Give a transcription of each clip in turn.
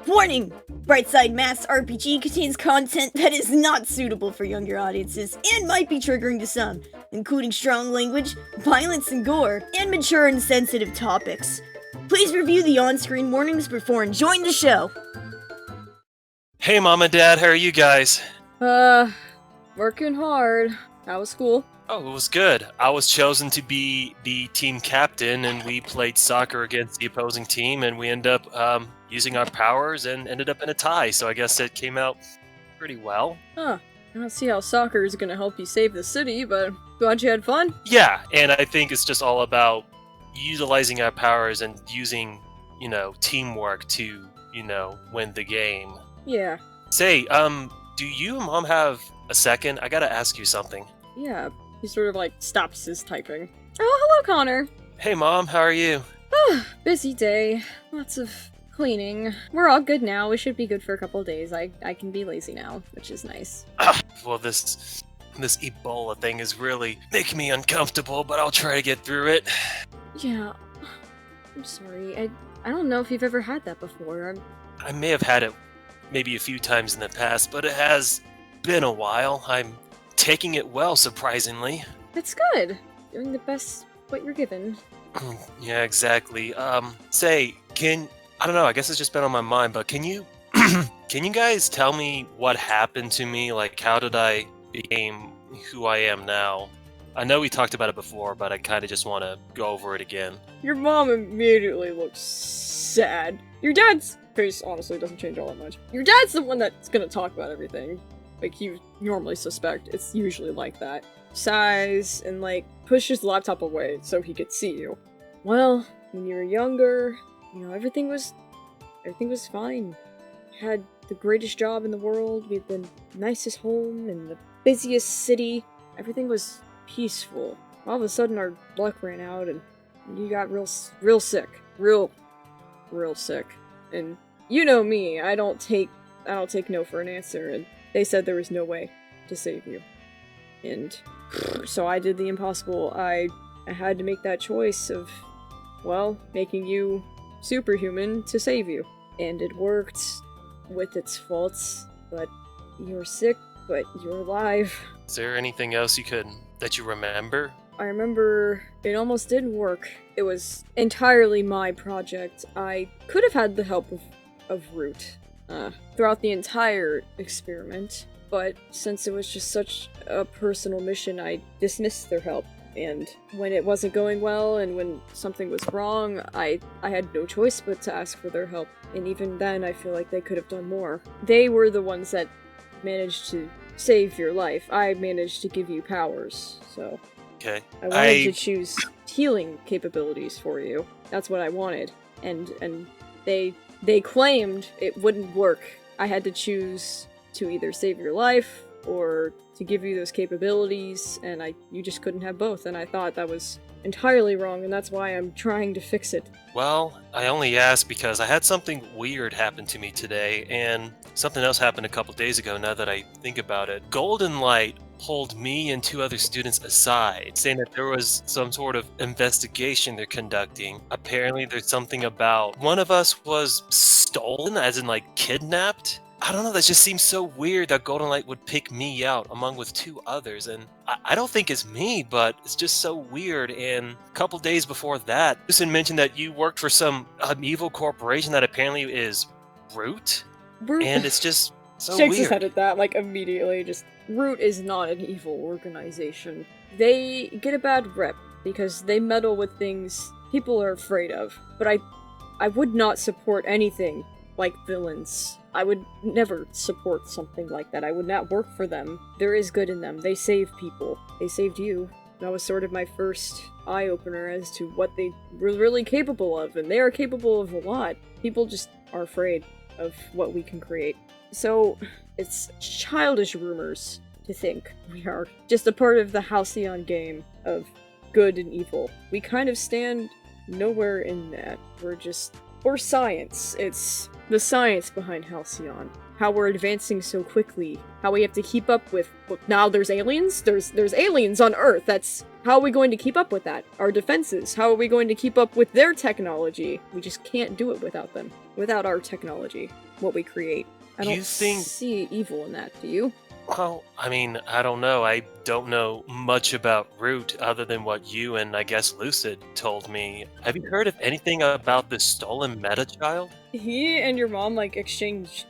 Warning! Brightside Masks RPG contains content that is not suitable for younger audiences and might be triggering to some, including strong language, violence and gore, and mature and sensitive topics. Please review the on-screen warnings before enjoying the show. Hey Mom and Dad, how are you guys? Working hard. How was school? Oh, it was good. I was chosen to be the team captain, and we played soccer against the opposing team, and we ended up using our powers and ended up in a tie, so I guess it came out pretty well. Huh. I don't see how soccer is gonna help you save the city, but glad you had fun. Yeah, and I think it's just all about utilizing our powers and using, teamwork to, win the game. Yeah. Say, do you and Mom have a second? I gotta ask you something. Yeah. He sort of stops his typing. Oh, hello, Connor. Hey Mom, how are you? Busy day. Lots of cleaning. We're all good now. We should be good for a couple of days. I can be lazy now, which is nice. Well, this Ebola thing is really making me uncomfortable, but I'll try to get through it. Yeah. I'm sorry. I don't know if you've ever had that before. I may have had it maybe a few times in the past, but it has been a while. I'm taking it well, surprisingly. That's good. Doing the best what you're given. Yeah, exactly. Say, I don't know, I guess it's just been on my mind, but can you guys tell me what happened to me? Like, how did I become who I am now? I know we talked about it before, but I kind of just want to go over it again. Your mom immediately looks sad. Your dad's face honestly doesn't change all that much. Your dad's the one that's gonna talk about everything. Like you normally suspect, it's usually like that. Sighs and pushes the laptop away so he could see you. Well, when you were younger, everything was fine. You had the greatest job in the world, we had the nicest home in the busiest city. Everything was peaceful. All of a sudden our luck ran out and you got real sick. Real sick. And you know me, I don't take no for an answer, and they said there was no way to save you. And so I did the impossible. I had to make that choice of, making you superhuman to save you. And it worked with its faults, but you're sick, but you're alive. Is there anything else that you remember? I remember it almost didn't work. It was entirely my project. I could have had the help of R.O.O.T. Throughout the entire experiment, but since it was just such a personal mission, I dismissed their help. And when it wasn't going well and when something was wrong, I had no choice but to ask for their help. And even then, I feel like they could have done more. They were the ones that managed to save your life. I managed to give you powers, so... Okay. I wanted to choose healing capabilities for you. That's what I wanted. And they claimed it wouldn't work. I had to choose to either save your life or to give you those capabilities, and you just couldn't have both, and I thought that was entirely wrong, and that's why I'm trying to fix it. Well, I only asked because I had something weird happen to me today, and something else happened a couple days ago now that I think about it. Golden Light pulled me and two other students aside, saying that there was some sort of investigation they're conducting. Apparently there's something about one of us was stolen, as in kidnapped. I don't know, that just seems so weird that Golden Light would pick me out among with two others, and I don't think it's me, but it's just so weird. And a couple days before that, Susan mentioned that you worked for some evil corporation that apparently is R.O.O.T, and it's just so Shakes weird. his head at that, immediately, just... R.O.O.T is not an evil organization. They get a bad rep because they meddle with things people are afraid of, but I would not support anything like villains. I would never support something like that. I would not work for them. There is good in them. They save people. They saved you. That was sort of my first eye-opener as to what they were really capable of, and they are capable of a lot. People just are afraid of what we can create. So, it's childish rumors to think we are just a part of the Halcyon game of good and evil. We kind of stand nowhere in that. We're science. It's the science behind Halcyon. How we're advancing so quickly. How we have to keep up with, now there's aliens? There's aliens on Earth. That's How are we going to keep up with that? Our defenses. How are we going to keep up with their technology? We just can't do it without them. Without our technology. What we create. I don't see evil in that, do you? Well, I mean, I don't know. I don't know much about R.O.O.T other than what you and I guess Lucid told me. Have you heard of anything about the stolen meta-child? He and your mom, like, exchange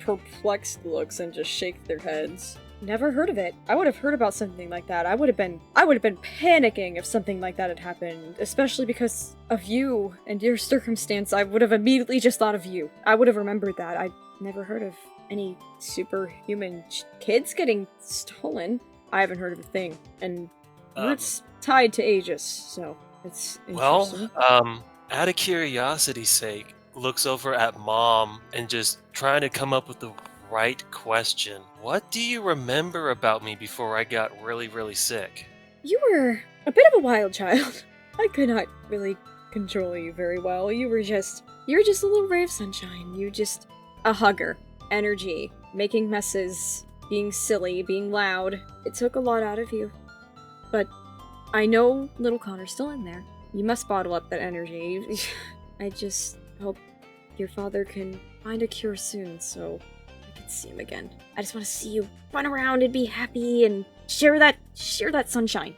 perplexed looks and just shake their heads. Never heard of it. I would have heard about something like that. I would have been panicking if something like that had happened, especially because of you and your circumstance. I would have immediately just thought of you. I would have remembered that. I never heard of any superhuman kids getting stolen. I haven't heard of a thing, and it's tied to Aegis, so it's interesting. Well, out of curiosity's sake, looks over at Mom and just trying to come up with the right question. What do you remember about me before I got really, really sick? You were a bit of a wild child. I could not really control you very well. You were just a little ray of sunshine. You just a hugger. Energy. Making messes. Being silly. Being loud. It took a lot out of you. But I know little Connor's still in there. You must bottle up that energy. I just hope your father can find a cure soon, so I can see him again. I just want to see you run around and be happy and share that sunshine.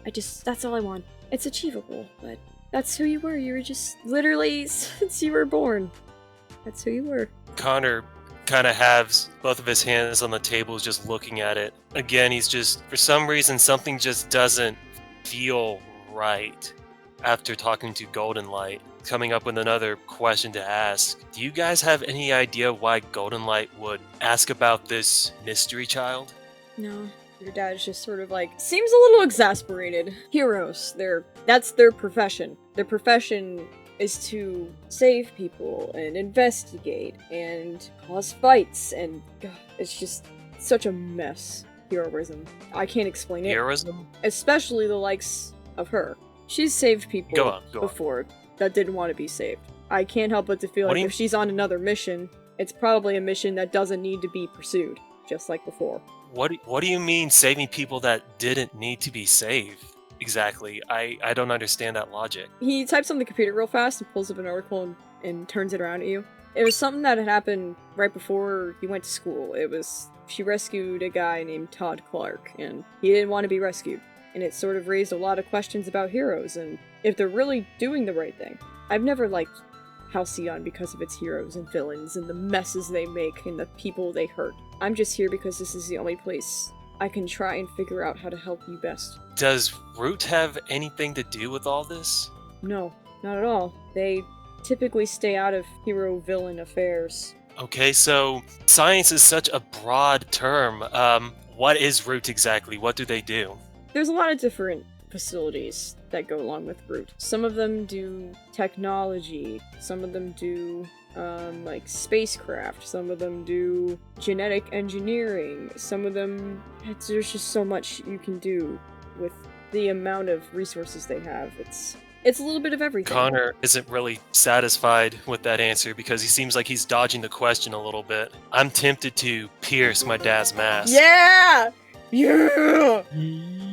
That's all I want. It's achievable, but that's who you were. You were just literally since you were born. That's who you were. Connor kind of has both of his hands on the table, just looking at it. Again, he's just, for some reason, something just doesn't feel right after talking to Golden Light. Coming up with another question to ask. Do you guys have any idea why Golden Light would ask about this mystery child? No. Your dad's just sort of like, seems a little exasperated. Heroes, that's their profession. Their profession is to save people and investigate and cause fights, and God, it's just such a mess. Heroism. I can't explain it. Heroism? Especially the likes of her. She's saved people Go on. before that didn't want to be saved. I can't help but to feel like if she's on another mission, it's probably a mission that doesn't need to be pursued, just like before. What do you mean saving people that didn't need to be saved? Exactly. I don't understand that logic. He types on the computer real fast and pulls up an article and turns it around at you. It was something that had happened right before you went to school. She rescued a guy named Todd Clark, and he didn't want to be rescued. And it sort of raised a lot of questions about heroes and if they're really doing the right thing. I've never liked Halcyon because of its heroes and villains and the messes they make and the people they hurt. I'm just here because this is the only place I can try and figure out how to help you best. Does R.O.O.T have anything to do with all this? No, not at all. They typically stay out of hero-villain affairs. Okay, so science is such a broad term. What is R.O.O.T exactly? What do they do? There's a lot of different facilities that go along with R.O.O.T. Some of them do technology, some of them do like spacecraft, some of them do genetic engineering, some of them, there's just so much you can do with the amount of resources they have. It's a little bit of everything. Connor isn't really satisfied with that answer because he seems like he's dodging the question a little bit. I'm tempted to pierce my dad's mask. Yeah! Yeah!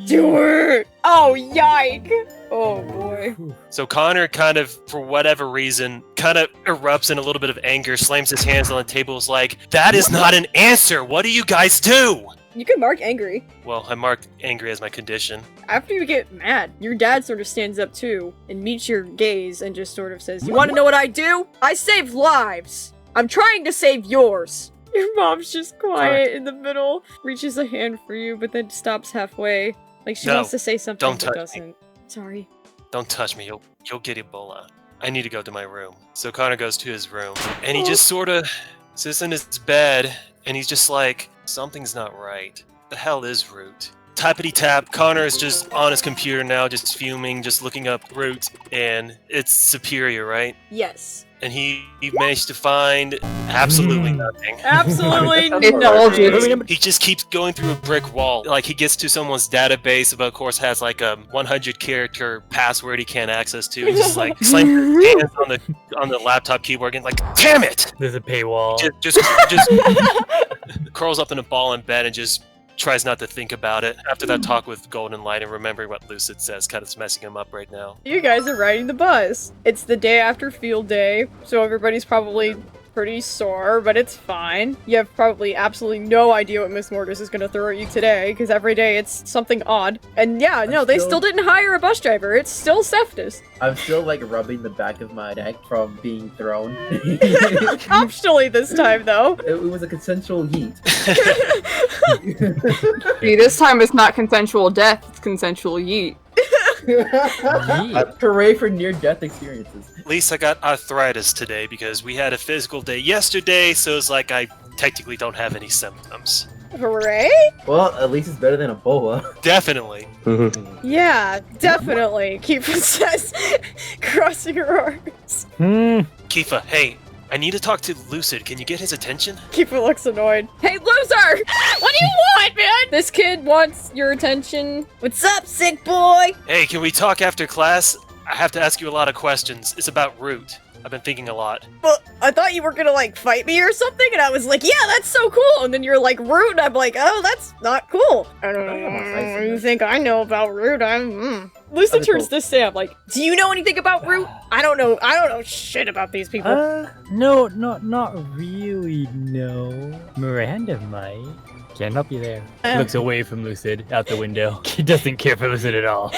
Do it! Oh, yike! Oh, boy. So Connor kind of, for whatever reason, kind of erupts in a little bit of anger, slams his hands on the table, is like, that is not an answer! What do you guys do? You can mark angry. Well, I marked angry as my condition. After you get mad, your dad sort of stands up too, and meets your gaze and just sort of says, you want to know what I do? I save lives! I'm trying to save yours! Your mom's just quiet in the middle, reaches a hand for you, but then stops halfway. Like she wants to say something, but doesn't. Sorry. Don't touch me, you'll get Ebola. I need to go to my room. So Connor goes to his room, and he just sort of sits in his bed, and he's just like, something's not right. The hell is R.O.O.T? Tappity tap, Connor is just on his computer now, just fuming, just looking up R.O.O.T, and it's Superior, right? Yes. And he managed to find absolutely nothing. Absolutely nothing. He just keeps going through a brick wall. Like, he gets to someone's database, but of course has like a 100-character password he can't access to. He just like slams his hands on the laptop keyboard and like, damn it! There's a paywall. Just curls up in a ball in bed and just tries not to think about it. After that talk with Golden Light and remembering what Lucid says kind of messing him up right now. You guys are riding the bus. It's the day after field day, so everybody's probably pretty sore, but it's fine. You have probably absolutely no idea what Miss Mortis is gonna throw at you today, because every day it's something odd. And yeah, no, they still didn't hire a bus driver. It's still Cephas. I'm still like rubbing the back of my neck from being thrown. Optionally this time, though. It was a consensual yeet. See, this time it's not consensual death, it's consensual yeet. Hooray for near-death experiences. At least I got arthritis today because we had a physical day yesterday, so it's like I technically don't have any symptoms. Hooray? Well, at least it's better than Ebola. Definitely. Yeah, definitely. Kifa says, crossing her arms. Kifa, hey, I need to talk to Lucid. Can you get his attention? Kifa looks annoyed. Hey, loser! What do you want, man? This kid wants your attention. What's up, sick boy? Hey, can we talk after class? I have to ask you a lot of questions. It's about R.O.O.T. I've been thinking a lot. Well, I thought you were gonna, like, fight me or something, and I was like, yeah, that's so cool! And then you're like, R.O.O.T, and I'm like, oh, that's not cool. I don't know what you think I know about R.O.O.T. Lucid turns to Sam, like, do you know anything about R.O.O.T? I don't know shit about these people. No, not really, no. Miranda might. Can't help you there. Looks away from Lucid, out the window. He doesn't care for Lucid at all.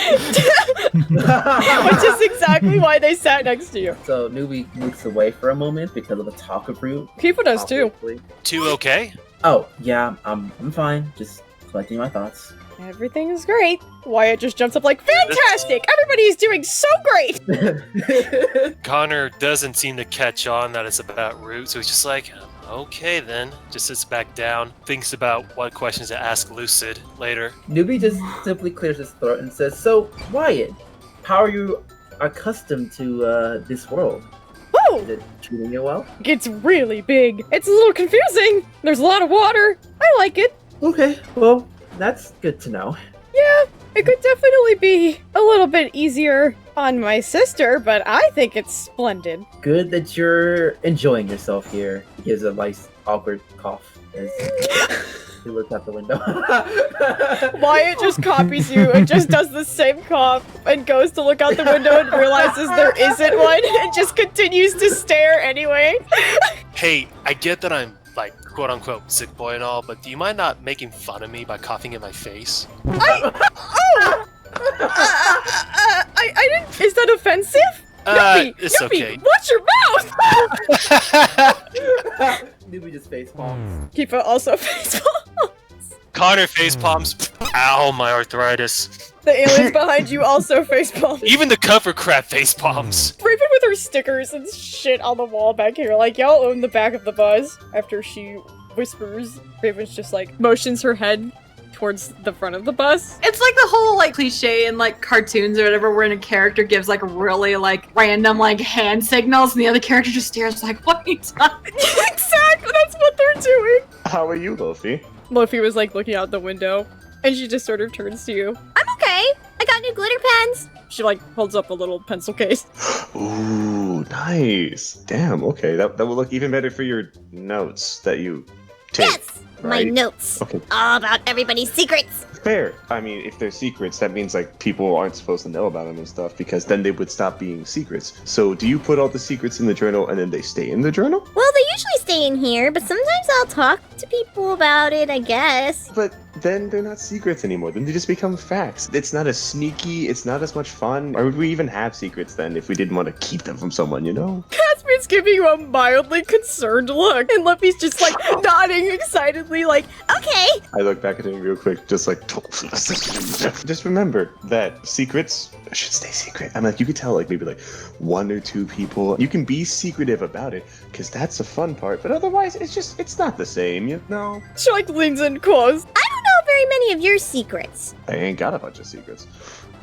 Which is exactly why they sat next to you. So Nuby looks away for a moment because of the talk of R.O.O.T. Kifa does too. Obviously. 2 okay? Oh, yeah, I'm fine. Just collecting my thoughts. Everything is great. Wyatt just jumps up like, fantastic! Everybody's doing so great! Connor doesn't seem to catch on that it's about R.O.O.T, so he's just like, okay then. Just sits back down, thinks about what questions to ask Lucid later. Nuby just simply clears his throat and says, so, Wyatt, how are you accustomed to this world? Oh! Is it treating you well? It's really big. It's a little confusing. There's a lot of water. I like it. Okay, well, that's good to know. Yeah, it could definitely be a little bit easier on my sister, but I think it's splendid. Good that you're enjoying yourself here. He gives a nice, awkward cough as he looks out the window. Wyatt just copies you and just does the same cough and goes to look out the window and realizes there isn't one and just continues to stare anyway. Hey, I get that I'm like quote-unquote sick boy and all, but do you mind not making fun of me by coughing in my face? I didn't. Is that offensive? Nuby, it's Nuby, okay. watch your mouth! Nuby just face palms. Kifa also face palms. Connor face palms. Ow, my arthritis. The aliens behind you also face palms. Even the cover crab face palms. Raven with her stickers and shit on the wall back here, like, y'all own the back of the bus. After she whispers, Raven's just like motions her head towards the front of the bus. It's like the whole like cliche in like cartoons or whatever where a character gives like really like random like hand signals and the other character just stares like, what are you talking? Exactly, that's what they're doing. How are you, Luffy? Luffy was like looking out the window and she just sort of turns to you. I'm okay. I got new glitter pens. She like holds up a little pencil case. Ooh, nice. Damn, okay. That will look even better for your notes that you take. Yes, my right? notes. Okay. All about everybody's secrets. Fair. I mean, if they're secrets, that means like people aren't supposed to know about them and stuff because then they would stop being secrets. So do you put all the secrets in the journal and then they stay in the journal? Well, they usually stay in here, but sometimes I'll talk to people about it, I guess. But then they're not secrets anymore. Then they just become facts. It's not as sneaky. It's not as much fun. Or would we even have secrets then if we didn't want to keep them from someone, you know? Caspian's giving you a mildly concerned look, and Luffy's just like nodding excitedly, like, Okay. I look back at him real quick, just like, just remember that secrets should stay secret. I'm like, you could tell like maybe like 1 or 2 people. You can be secretive about it, because that's the fun part. But otherwise, it's not the same, you know? she like leans in close. I don't know very many of your secrets. I ain't got a bunch of secrets.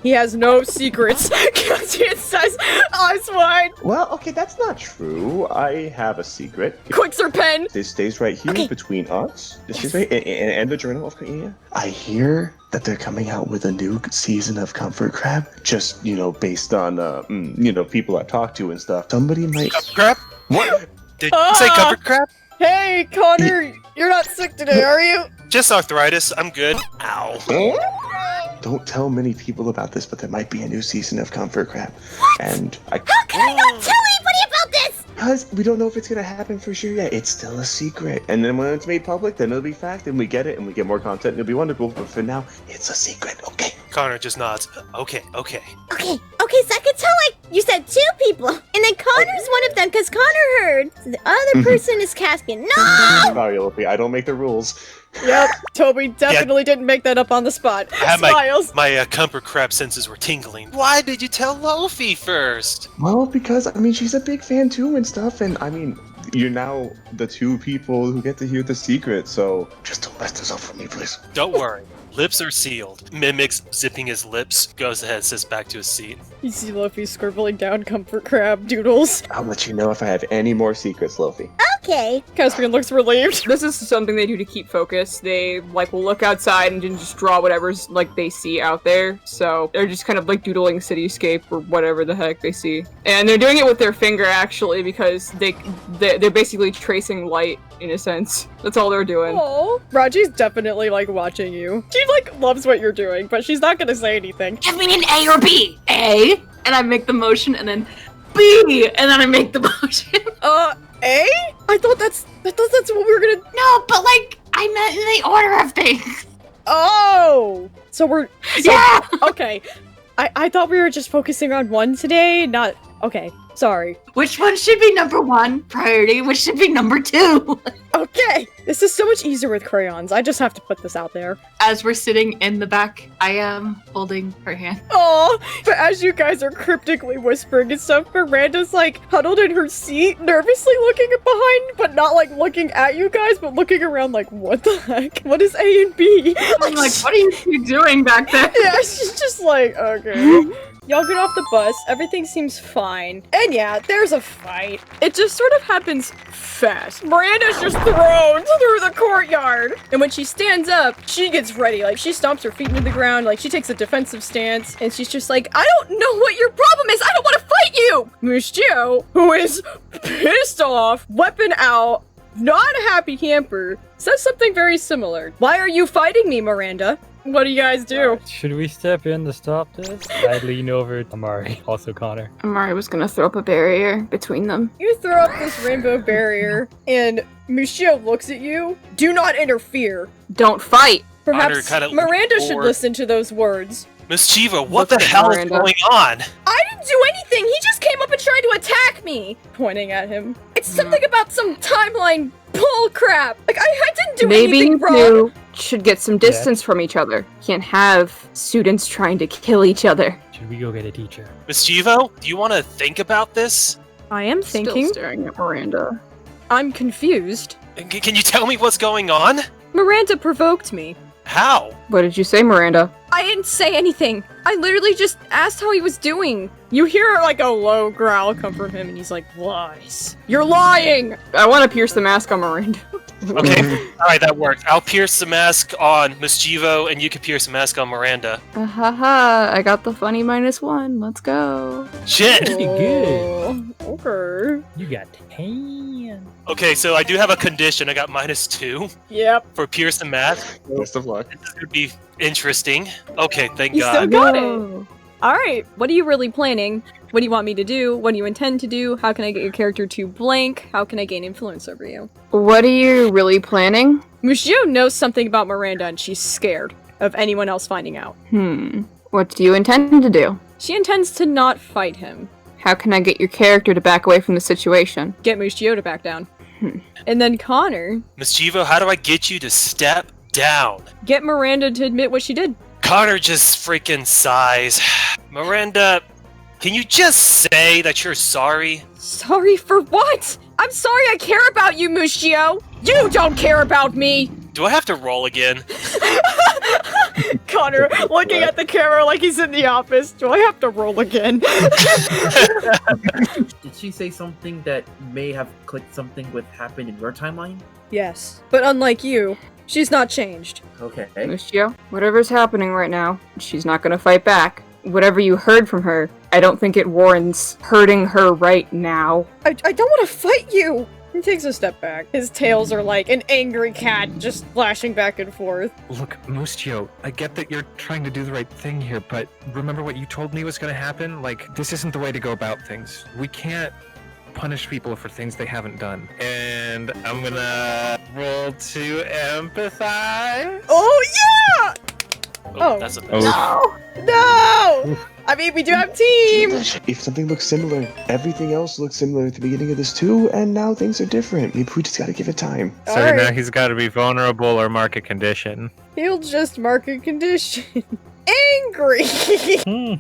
He has no secrets. Caspian says, eyes wide. Well, okay, that's not true. I have a secret. Quicks her pen. This stays right here Okay. between us. This is right, and the journal of yeah. I hear that they're coming out with a new season of Comfort Crab. Just based on people I talk to and stuff. Somebody might. Cover crab? What? Did you say cover crab? Hey, Connor, you're not sick today, are you? Just arthritis. I'm good. Ow. Don't tell many people about this, but there might be a new season of Comfort Crab. And How can I not tell anybody about this? because we don't know if it's gonna happen for sure yet. It's still a secret. And then when it's made public, then it'll be fact, and we get it, and we get more content, and it'll be wonderful. But for now, it's a secret. Okay. Connor just nods. Okay. Okay, so I could tell, like, you said 2 people, and then Connor's one of them, because Connor heard. So the other person is Caspian. No! Sorry, Luffy. I don't make the rules. Yep, Toby definitely didn't make that up on the spot. I had Smiles. my comfort crab senses were tingling. Why did you tell Lofi first? Well, because I mean, she's a big fan too and stuff, and I mean, you're now the 2 people who get to hear the secret. So just don't mess this up for me, please. Don't worry. Lips are sealed. Mimics zipping his lips, goes ahead, sits back to his seat. You see Luffy scribbling down comfort crab doodles. I'll let you know if I have any more secrets, Luffy. Okay. Caspian looks relieved. This is something they do to keep focus. They like will look outside and then just draw whatever's like they see out there. So they're just kind of like doodling cityscape or whatever the heck they see. And they're doing it with their finger actually because they're basically tracing light in a sense. That's all they're doing. Oh, Raji's definitely like watching you. She like loves what you're doing, but she's not gonna say anything. Give me an A or B. A, and I make the motion, and then B, and then I make the motion. A? I thought that's what we were gonna. No, but like I meant in the order of things. Oh, so we're Yeah. okay. I thought we were just focusing on one today, not okay. Sorry. Which one should be number 1 priority? Which should be number 2? Okay, this is so much easier with crayons. I just have to put this out there. As we're sitting in the back, I am holding her hand. Oh, but as you guys are cryptically whispering and stuff, Miranda's like huddled in her seat, nervously looking behind, but not like looking at you guys, but looking around like, what the heck? What is A and B? I'm like, what are you doing back there? Yeah, she's just like, okay. Y'all get off the bus, everything seems fine. And yeah, there's a fight. It just sort of happens fast. Miranda's just thrown through the courtyard. And when she stands up, she gets ready. Like, she stomps her feet into the ground, like, she takes a defensive stance, and she's just like, I don't know what your problem is, I don't want to fight you! Mus'Jio, who is pissed off, weapon out, not a happy camper, says something very similar. Why are you fighting me, Miranda? What do you guys do? Should we step in to stop this? I lean over to Amari, also Connor. Amari was gonna throw up a barrier between them. You throw up this rainbow barrier, and Mus'Jio looks at you. Do not interfere. Don't fight! Perhaps Connor kinda Miranda leans should forward. listen to those words. Mischieva, what What's the up, hell Miranda? is going on? I didn't do anything! He just came up and tried to attack me! Pointing at him. It's something about some timeline bull crap! Like, I didn't do Maybe anything wrong! you should get some distance from each other. Can't have students trying to kill each other. Should we go get a teacher? Mischievo, do you want to think about this? I am thinking. Still staring at Miranda. I'm confused. Can you tell me what's going on? Miranda provoked me. How? What did you say, Miranda? I didn't say anything. I literally just asked how he was doing. You hear like a low growl come from him, and he's like, lies. You're lying! I want to pierce the mask on Miranda. Okay, alright, that worked. I'll pierce the mask on Mischievo, and you can pierce the mask on Miranda. Haha, I got the funny -1. Let's go. Shit! Pretty good. Oh, okay. You got 10. Okay, so I do have a condition. I got -2 Yep. for pierce the mask. Best of luck. This is gonna be interesting. Okay, thank You God. still got it. No. Alright, what are you really planning? What do you want me to do? What do you intend to do? How can I get your character to blank? How can I gain influence over you? What are you really planning? Mus'Jio knows something about Miranda, and she's scared of anyone else finding out. What do you intend to do? She intends to not fight him. How can I get your character to back away from the situation? Get Mus'Jio to back down. And then Connor, Mischievo, how do I get you to step down? get Miranda to admit what she did. Connor just freaking sighs. Miranda, can you just say that you're sorry? Sorry for what? I'm sorry I care about you, Mus'Jio! You don't care about me! Do I have to roll again? Connor looking at the camera like he's in the office. Do I have to roll again? Did she say something that may have clicked something with happened in your timeline? Yes. But unlike you, she's not changed. Okay. Mus'Jio, whatever's happening right now, she's not gonna fight back. Whatever you heard from her, I don't think it warrants hurting her right now. I don't want to fight you! He takes a step back. His tails are like an angry cat just flashing back and forth. Look, Mus'Jio, I get that you're trying to do the right thing here, but remember what you told me was going to happen? Like, this isn't the way to go about things. We can't punish people for things they haven't done. And I'm gonna roll to empathize. Oh, yeah! Oh. That's a No! I mean, we do have team! If something looks similar, everything else looks similar at the beginning of this too, and now things are different. Maybe we just gotta give it time. So Alright. now he's got to be vulnerable or mark a condition. He'll just mark a condition. Angry! Hmm.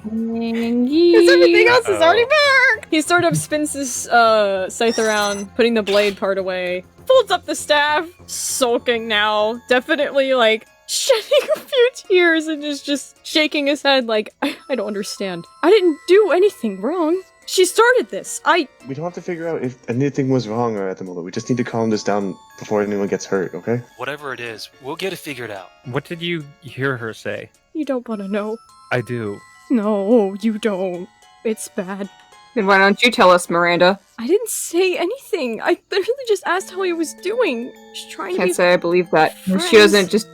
Because everything else is already marked! He sort of spins his scythe around, putting the blade part away, folds up the staff, sulking now, definitely like shedding a few tears and is just shaking his head like, I don't understand. I didn't do anything wrong. She started this. We don't have to figure out if anything was wrong at the moment. We just need to calm this down before anyone gets hurt, okay? Whatever it is, we'll get it figured out. What did you hear her say? You don't want to know. I do. No, you don't. It's bad. Then why don't you tell us, Miranda? I didn't say anything. I literally just asked how he was doing. Just trying to Can't be say I believe that. friends. She doesn't just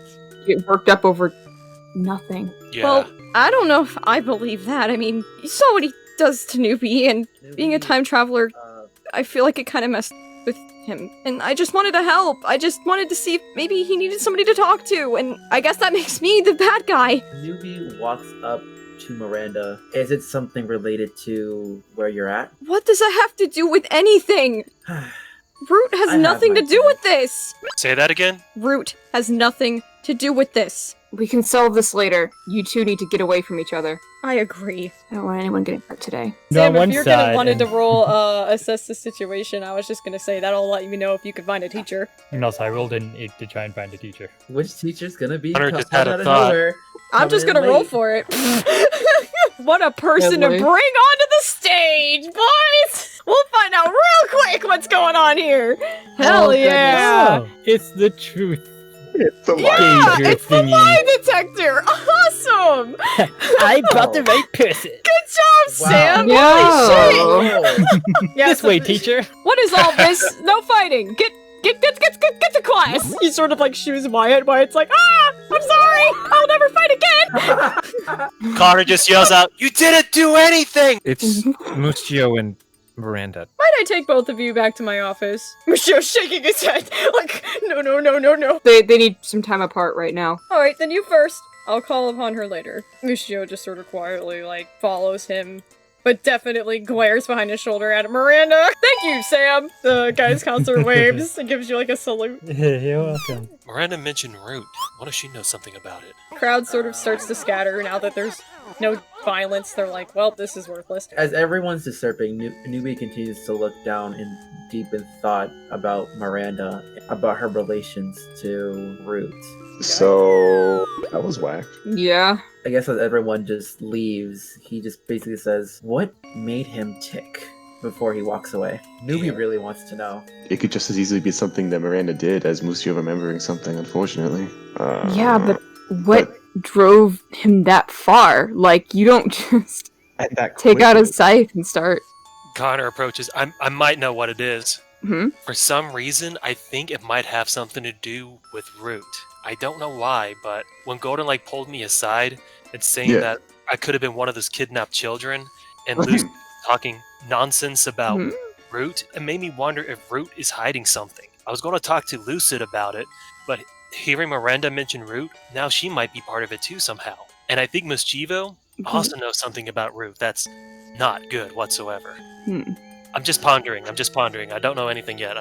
get worked up over nothing. Yeah. Well, I don't know if I believe that. I mean, you saw what he does to Nuby, and being a time traveler, I feel like it kind of messed with him. And I just wanted to help. I just wanted to see if maybe he needed somebody to talk to, and I guess that makes me the bad guy. Nuby walks up to Miranda. Is it something related to where you're at? What does that have to do with anything? Root has I have nothing my to do with this. Say that again? Root has nothing to do with this. We can solve this later. You two need to get away from each other. I agree. I don't want anyone getting hurt today. No, Sam, one if you're side gonna wanted and- to roll assess the situation, I was just gonna say that'll let me know if you can find a teacher. And also, I rolled an 8 to try and find a teacher. Which teacher's gonna be Hunter coming just had a out of thought. nowhere? I'm just Coming in gonna roll late. for it. What a person to Lovely. bring onto the stage, boys! We'll find out real quick what's going on here. Hell Oh, yeah! Oh, it's the truth. It's the Yeah, Danger it's the thingy. lie detector. Awesome! I brought the right person. Good job, Wow. Sam. Yeah. Holy shit! Oh, Yeah, This so way, th- teacher. What is all this? No fighting. Get to class. He sort of like shoos Wyatt. Wyatt's like, I'm sorry. I'll never fight again. Connor just yells out, "You didn't do anything!" It's Mus'Jio and Miranda. Might I take both of you back to my office? Mus'Jio's shaking his head like, no. They need some time apart right now. All right, then you first. I'll call upon her later. Mus'Jio just sort of quietly like follows him, but definitely glares behind his shoulder at Miranda. Thank you, Sam. The guidance counselor waves and gives you like a salute. You're welcome. Miranda mentioned Root. What if she knows something about it? Crowd sort of starts to scatter now that there's no violence. They're like, well, this is worthless. As everyone's disturbing, Nuby continues to look down in deep in thought about Miranda, about her relations to Root. So that was whack. Yeah. I guess as everyone just leaves, he just basically says, "What made him tick?" before he walks away. Nuby really wants to know. It could just as easily be something that Miranda did as Mus'Jio remembering something, unfortunately. Yeah, but what drove him that far? Like, you don't just and that take out a quickly. scythe and start. Connor approaches. I might know what it is. Hmm? For some reason, I think it might have something to do with Root. I don't know why, but when Golden like pulled me aside and saying Yeah. that I could have been one of those kidnapped children, and Lucy talking nonsense about Mhm. Root, it made me wonder if Root is hiding something. I was going to talk to Lucid about it, but hearing Miranda mention Root, now she might be part of it too somehow. And I think Mus'Jio also knows something about Root that's not good whatsoever. Hmm. I'm just pondering. I don't know anything yet.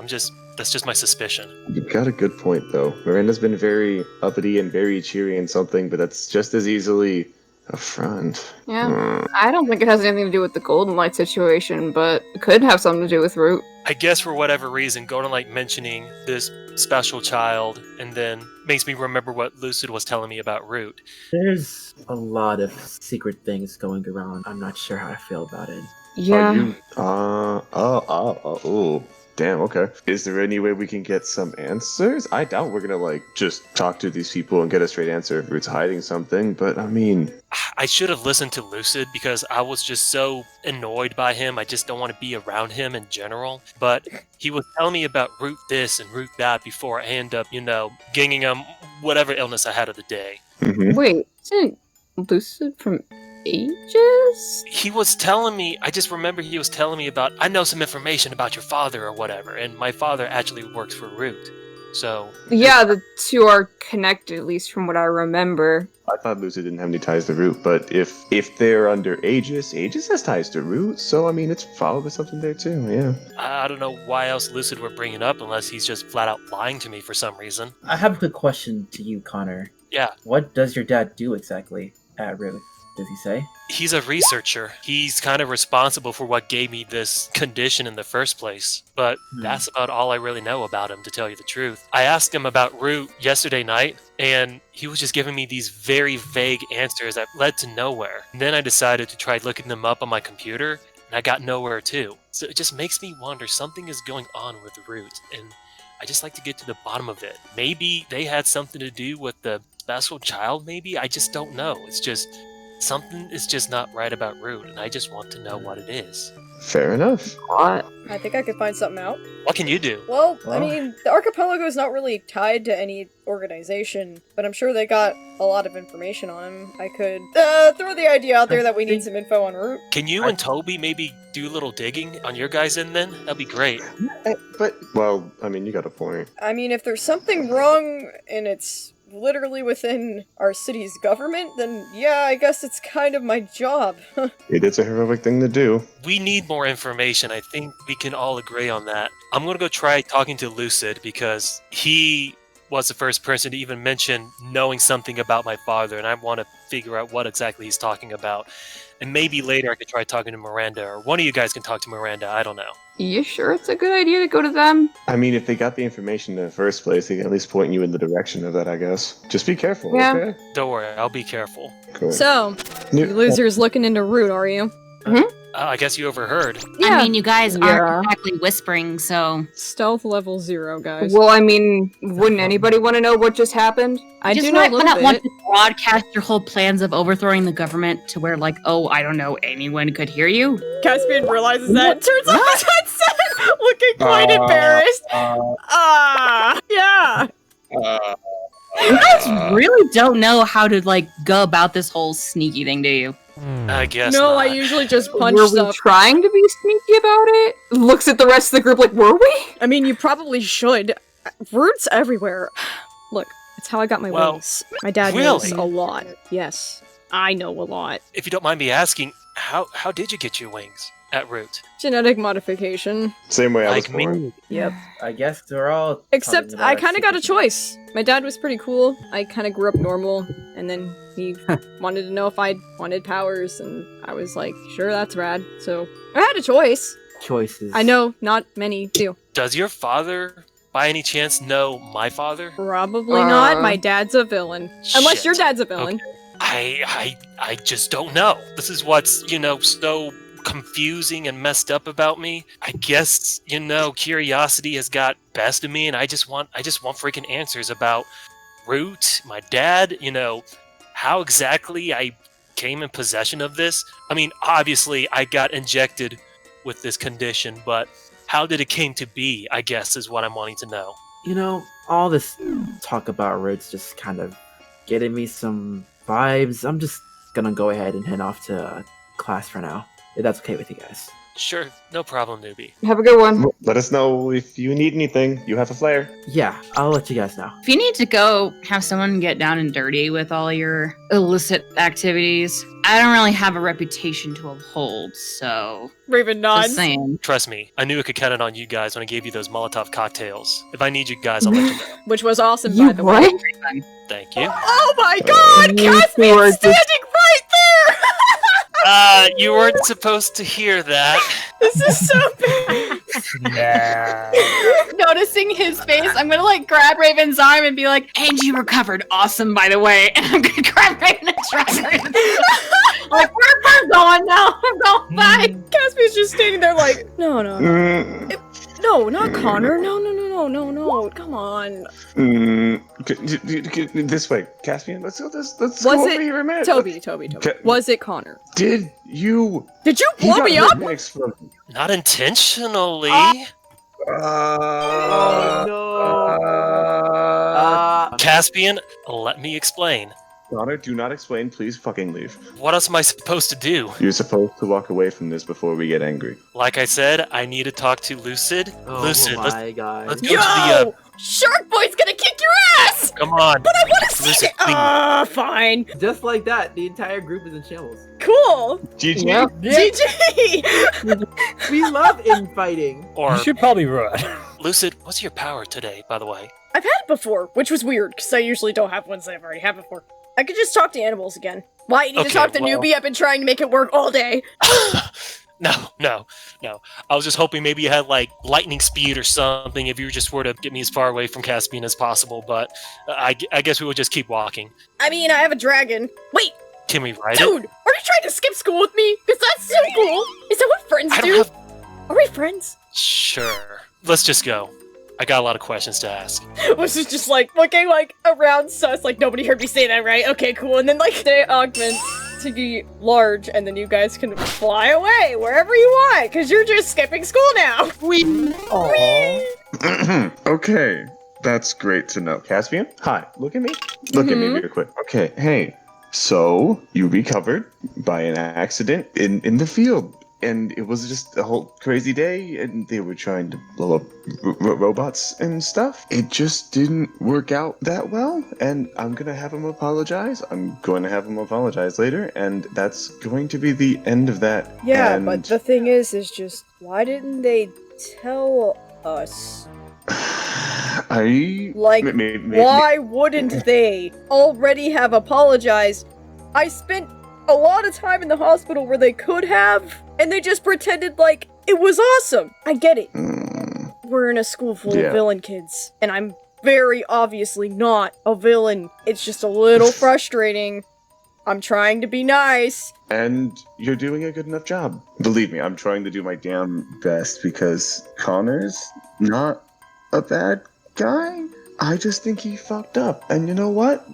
That's just my suspicion. You got a good point, though. Miranda's been very uppity and very cheery and something, but that's just as easily a front. Yeah. I don't think it has anything to do with the Golden Light situation, but it could have something to do with Root. I guess for whatever reason, Golden Light mentioning this special child and then makes me remember what Lucid was telling me about Root. There's a lot of secret things going around. I'm not sure how I feel about it. Yeah. Are you, Damn, okay. Is there any way we can get some answers? I doubt we're gonna, like, just talk to these people and get a straight answer if Root's hiding something, but I mean... I should have listened to Lucid because I was just so annoyed by him. I just don't want to be around him in general. But he was telling me about Root this and Root that before I end up, ginging him whatever illness I had of the day. Mhm. Wait, isn't Lucid from Aegis? He was telling me, I just remember he was telling me about, I know some information about your father or whatever, and my father actually works for Root. So... Yeah, the two are connected, at least from what I remember. I thought Lucid didn't have any ties to Root, but if they're under Aegis, Aegis has ties to Root, so I mean, it's probably something there too, yeah. I don't know why else Lucid were bringing up unless he's just flat out lying to me for some reason. I have a quick question to you, Connor. Yeah. What does your dad do exactly at Root? Does he say? He's a researcher. He's kind of responsible for what gave me this condition in the first place. But that's about all I really know about him, to tell you the truth. I asked him about Root yesterday night, and he was just giving me these very vague answers that led to nowhere. And then I decided to try looking them up on my computer, and I got nowhere too. So it just makes me wonder, something is going on with Root, and I just like to get to the bottom of it. Maybe they had something to do with the special child, maybe? I just don't know. It's just... something is just not right about Root, and I just want to know what it is. Fair enough. What? I think I could find something out. What can you do? Well, I Well. mean, the archipelago is not really tied to any organization, but I'm sure they got a lot of information on him. I could throw the idea out there that we need some info on Root. Can you and Toby maybe do a little digging on your guys' end then? That'd be great. But, well, I mean, you got a point. I mean, if there's something wrong and it's literally within our city's government, then yeah, I guess it's kind of my job. It is a heroic thing to do. We need more information. I think we can all agree on that. I'm gonna go try talking to Lucid because he was the first person to even mention knowing something about my father, and I want to figure out what exactly he's talking about. And maybe later I could try talking to Miranda, or one of you guys can talk to Miranda, I don't know. You sure it's a good idea to go to them? I mean, if they got the information in the first place, they can at least point you in the direction of that, I guess. Just be careful, Yeah. okay? Don't worry, I'll be careful. Cool. So, New- you losers looking into Root, are you? I guess you overheard. Yeah. I mean, you guys Yeah. aren't exactly whispering, so Stealth level 0, guys. Well, I mean, wouldn't anybody want to know what just happened? I just do know a might little not bit. want to broadcast your whole plans of overthrowing the government to where, like, oh, I don't know, anyone could hear you. Caspian realizes that, turns off his headset, looking quite embarrassed. Yeah. You guys really don't know how to, like, go about this whole sneaky thing, do you? I guess No, not. I usually just punch Were we stuff. trying to be sneaky about it? Looks at the rest of the group like, were we? I mean, you probably should. Root's everywhere. Look, it's how I got my Well, wings. My dad knows a lot. Yes, I know a lot. If you don't mind me asking, how did you get your wings at Root? Genetic modification. Same way I was Like me? born. Yep. I guess they're all. Except talking I about kind of got a secret- choice. My dad was pretty cool. I kind of grew up normal, and then he wanted to know if I wanted powers, and I was like, sure, that's rad. So I had a choice. choices. I know not many do. Does your father, by any chance, know my father? Probably not. My dad's a villain. Unless Shit. your dad's a villain. I just don't know. This is what's, so confusing and messed up about me. I guess, curiosity has got best of me, and I just want freaking answers about Root, my dad, how exactly I came in possession of this. I mean, obviously I got injected with this condition, but how did it came to be, I guess, is what I'm wanting to know. All this talk about Root's just kind of getting me some vibes. I'm just gonna go ahead and head off to class for now, if that's okay with you guys. Sure, no problem, Nuby. Have a good one. Let us know if you need anything. You have a flare. Yeah, I'll let you guys know. If you need to go have someone get down and dirty with all your illicit activities, I don't really have a reputation to uphold, so Raven just nods. saying. Trust me, I knew I could count it on you guys when I gave you those Molotov cocktails. If I need you guys, I'll let you know. Which was awesome, You by the way. what? Thank you. Oh my god! You Caspian's two are standing just- right there! You weren't supposed to hear that. This is so bad. Noticing his face, I'm gonna grab Raven's arm and be like, and you recovered awesome, by the way. And I'm gonna grab Raven and drag her. We're going now. I'm going. Bye. Caspian's just standing there like, no. Mm, No, not Connor. No. Come on. This way, Caspian. Let's go. Let's Was go it over here a minute. Toby? Was it Connor? Did you? Did you He blow got me hurt up? in an explosion. Not intentionally. Oh no. Caspian, let me explain. Connor, do not explain. Please fucking leave. What else am I supposed to do? You're supposed to walk away from this before we get angry. Like I said, I need to talk to Lucid. Oh Lucid, my god. let's go to the. Shark Boy's gonna kick your ass! Come on. But I wanna see Lucid, it! please. Fine. Just like that, the entire group is in shambles. Cool! GG. GG! We love infighting. Or You should probably run. Lucid, what's your power today, by the way? I've had it before, which was weird, because I usually don't have ones that I've already had before. I could just talk to animals again. Why, you need to Okay, talk to well- Nuby? I've been trying to make it work all day. No. I was just hoping maybe you had like lightning speed or something if you just were to get me as far away from Caspian as possible, but I guess we will just keep walking. I mean, I have a dragon. Wait, Can we ride it? dude, are you trying to skip school with me? Because that's so cool. Is that what friends I do? don't have... Are we friends? Sure. Let's just go. I got a lot of questions to ask. Was it just like looking like around sus, like nobody heard me say that, right? Okay, cool. And then like they augment to be large, and then you guys can fly away wherever you want, because you're just skipping school now. Okay, that's great to know. Caspian, hi. Look at me. Look at me real quick. Okay, hey. So you recovered by an accident in the field. And it was just a whole crazy day, and they were trying to blow up robots and stuff. It just didn't work out that well, and I'm gonna have him apologize. I'm going to have him apologize later, and that's going to be the end of that. Yeah, and but the thing is just why didn't they tell us? Like, why wouldn't they already have apologized? I spent a lot of time in the hospital where they could have, and they just pretended like it was awesome. I get it. We're in a school full of villain kids, and I'm very obviously not a villain. It's just a little frustrating. I'm trying to be nice. And you're doing a good enough job. Believe me, I'm trying to do my damn best because Connor's not a bad guy. I just think he fucked up. And you know what?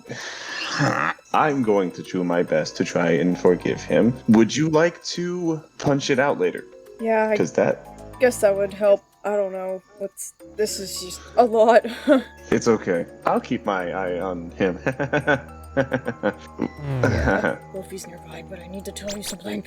I'm going to do my best to try and forgive him. Would you like to punch it out later? Yeah, I Because that... guess that would help. I don't know. This is just a lot. It's okay. I'll keep my eye on him. Wolfie's nearby, but I need to tell you something.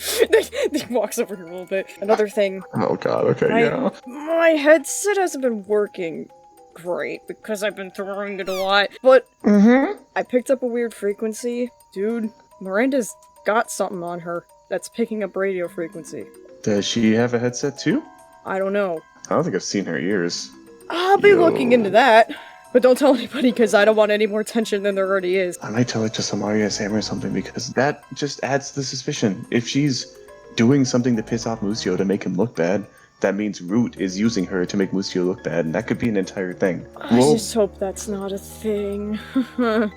He walks over here a little bit. Another thing. Oh god, okay, yeah. My headset hasn't been working great because I've been throwing it a lot, but I picked up a weird frequency. Dude, Miranda's got something on her that's picking up radio frequency. Does she have a headset too? I don't know. I don't think I've seen her ears. I'll be looking into that. But don't tell anybody because I don't want any more tension than there already is. I might tell it to some RSM or something because that just adds the suspicion. If she's doing something to piss off Mus'Jio to make him look bad, that means Root is using her to make Mus'Jio look bad, and that could be an entire thing. I just hope that's not a thing. I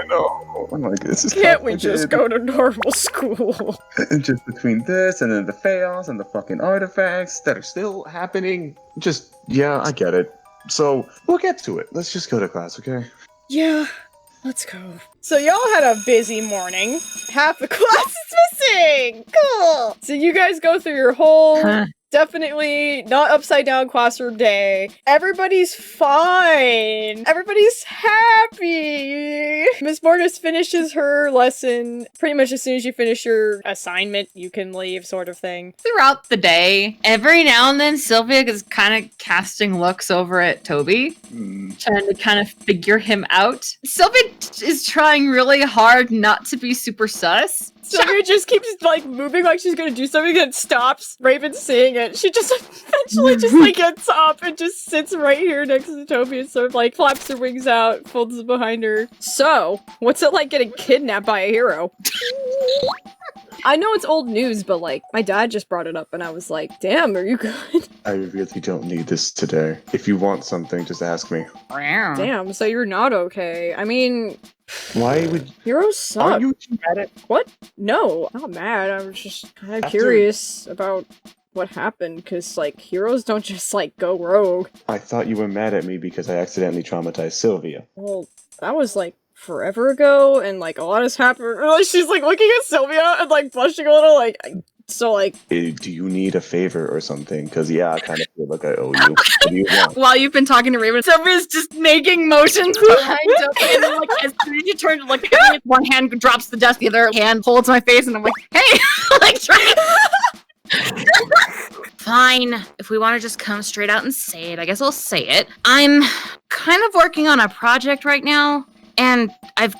know. I'm like, this is Can't we just go to normal school? Just between this and then the fails and the fucking artifacts that are still happening. Just, yeah, I get it. So, we'll get to it. Let's just go to class, okay? Yeah, let's go. So y'all had a busy morning. Half the class is missing! Cool! So you guys go through your whole... Definitely not upside down classroom day. Everybody's fine. Everybody's happy. Miss Mortis finishes her lesson pretty much as soon as you finish your assignment, you can leave, sort of thing. Throughout the day, every now and then, Sylvia is kind of casting looks over at Toby, trying to kind of figure him out. Sylvia is trying really hard not to be super sus. Sylvia just keeps like moving like she's gonna do something and stops. Raven's seeing it. She just eventually just like gets up and just sits right here next to Toby and sort of like flaps her wings out, folds it behind her. So, what's it like getting kidnapped by a hero? I know it's old news, but like my dad just brought it up and I was like, damn, are you good? I really don't need this today. If you want something, just ask me. Damn, so you're not okay. I mean, Why would... heroes suck. Are you mad at... What? No, not mad. I was just kind of After- curious about what happened, because, like, heroes don't just, like, go rogue. I thought you were mad at me because I accidentally traumatized Sylvia. Well, that was, like, forever ago, and, like, a lot has happened. Like, she's, like, looking at Sylvia and, like, blushing a little, like, so, like... Do you need a favor or something? Because, yeah, I kind of feel like I owe you. What do you want? While you've been talking to Raven, Sylvia's just making motions behind him, and then, like, as soon as you turn to look at me, one hand drops the desk, the other hand holds my face, and I'm like, hey! Like, try. Fine. If we want to just come straight out and say it, I guess I'll say it. I'm kind of working on a project right now, and I've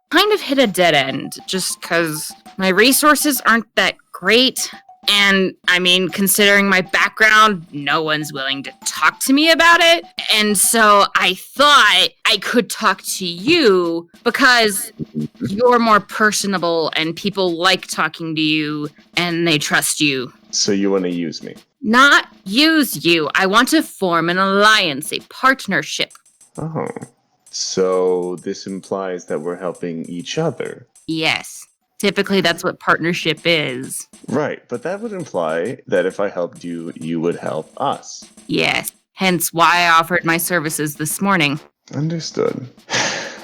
kind of hit a dead end, just because my resources aren't that great. And, I mean, considering my background, no one's willing to talk to me about it. And so I thought I could talk to you because you're more personable and people like talking to you and they trust you. So you want to use me? Not use you. I want to form an alliance, a partnership. Oh. So this implies that we're helping each other. Yes. Typically, that's what partnership is. Right, but that would imply that if I helped you, you would help us. Yes. Hence why I offered my services this morning. Understood.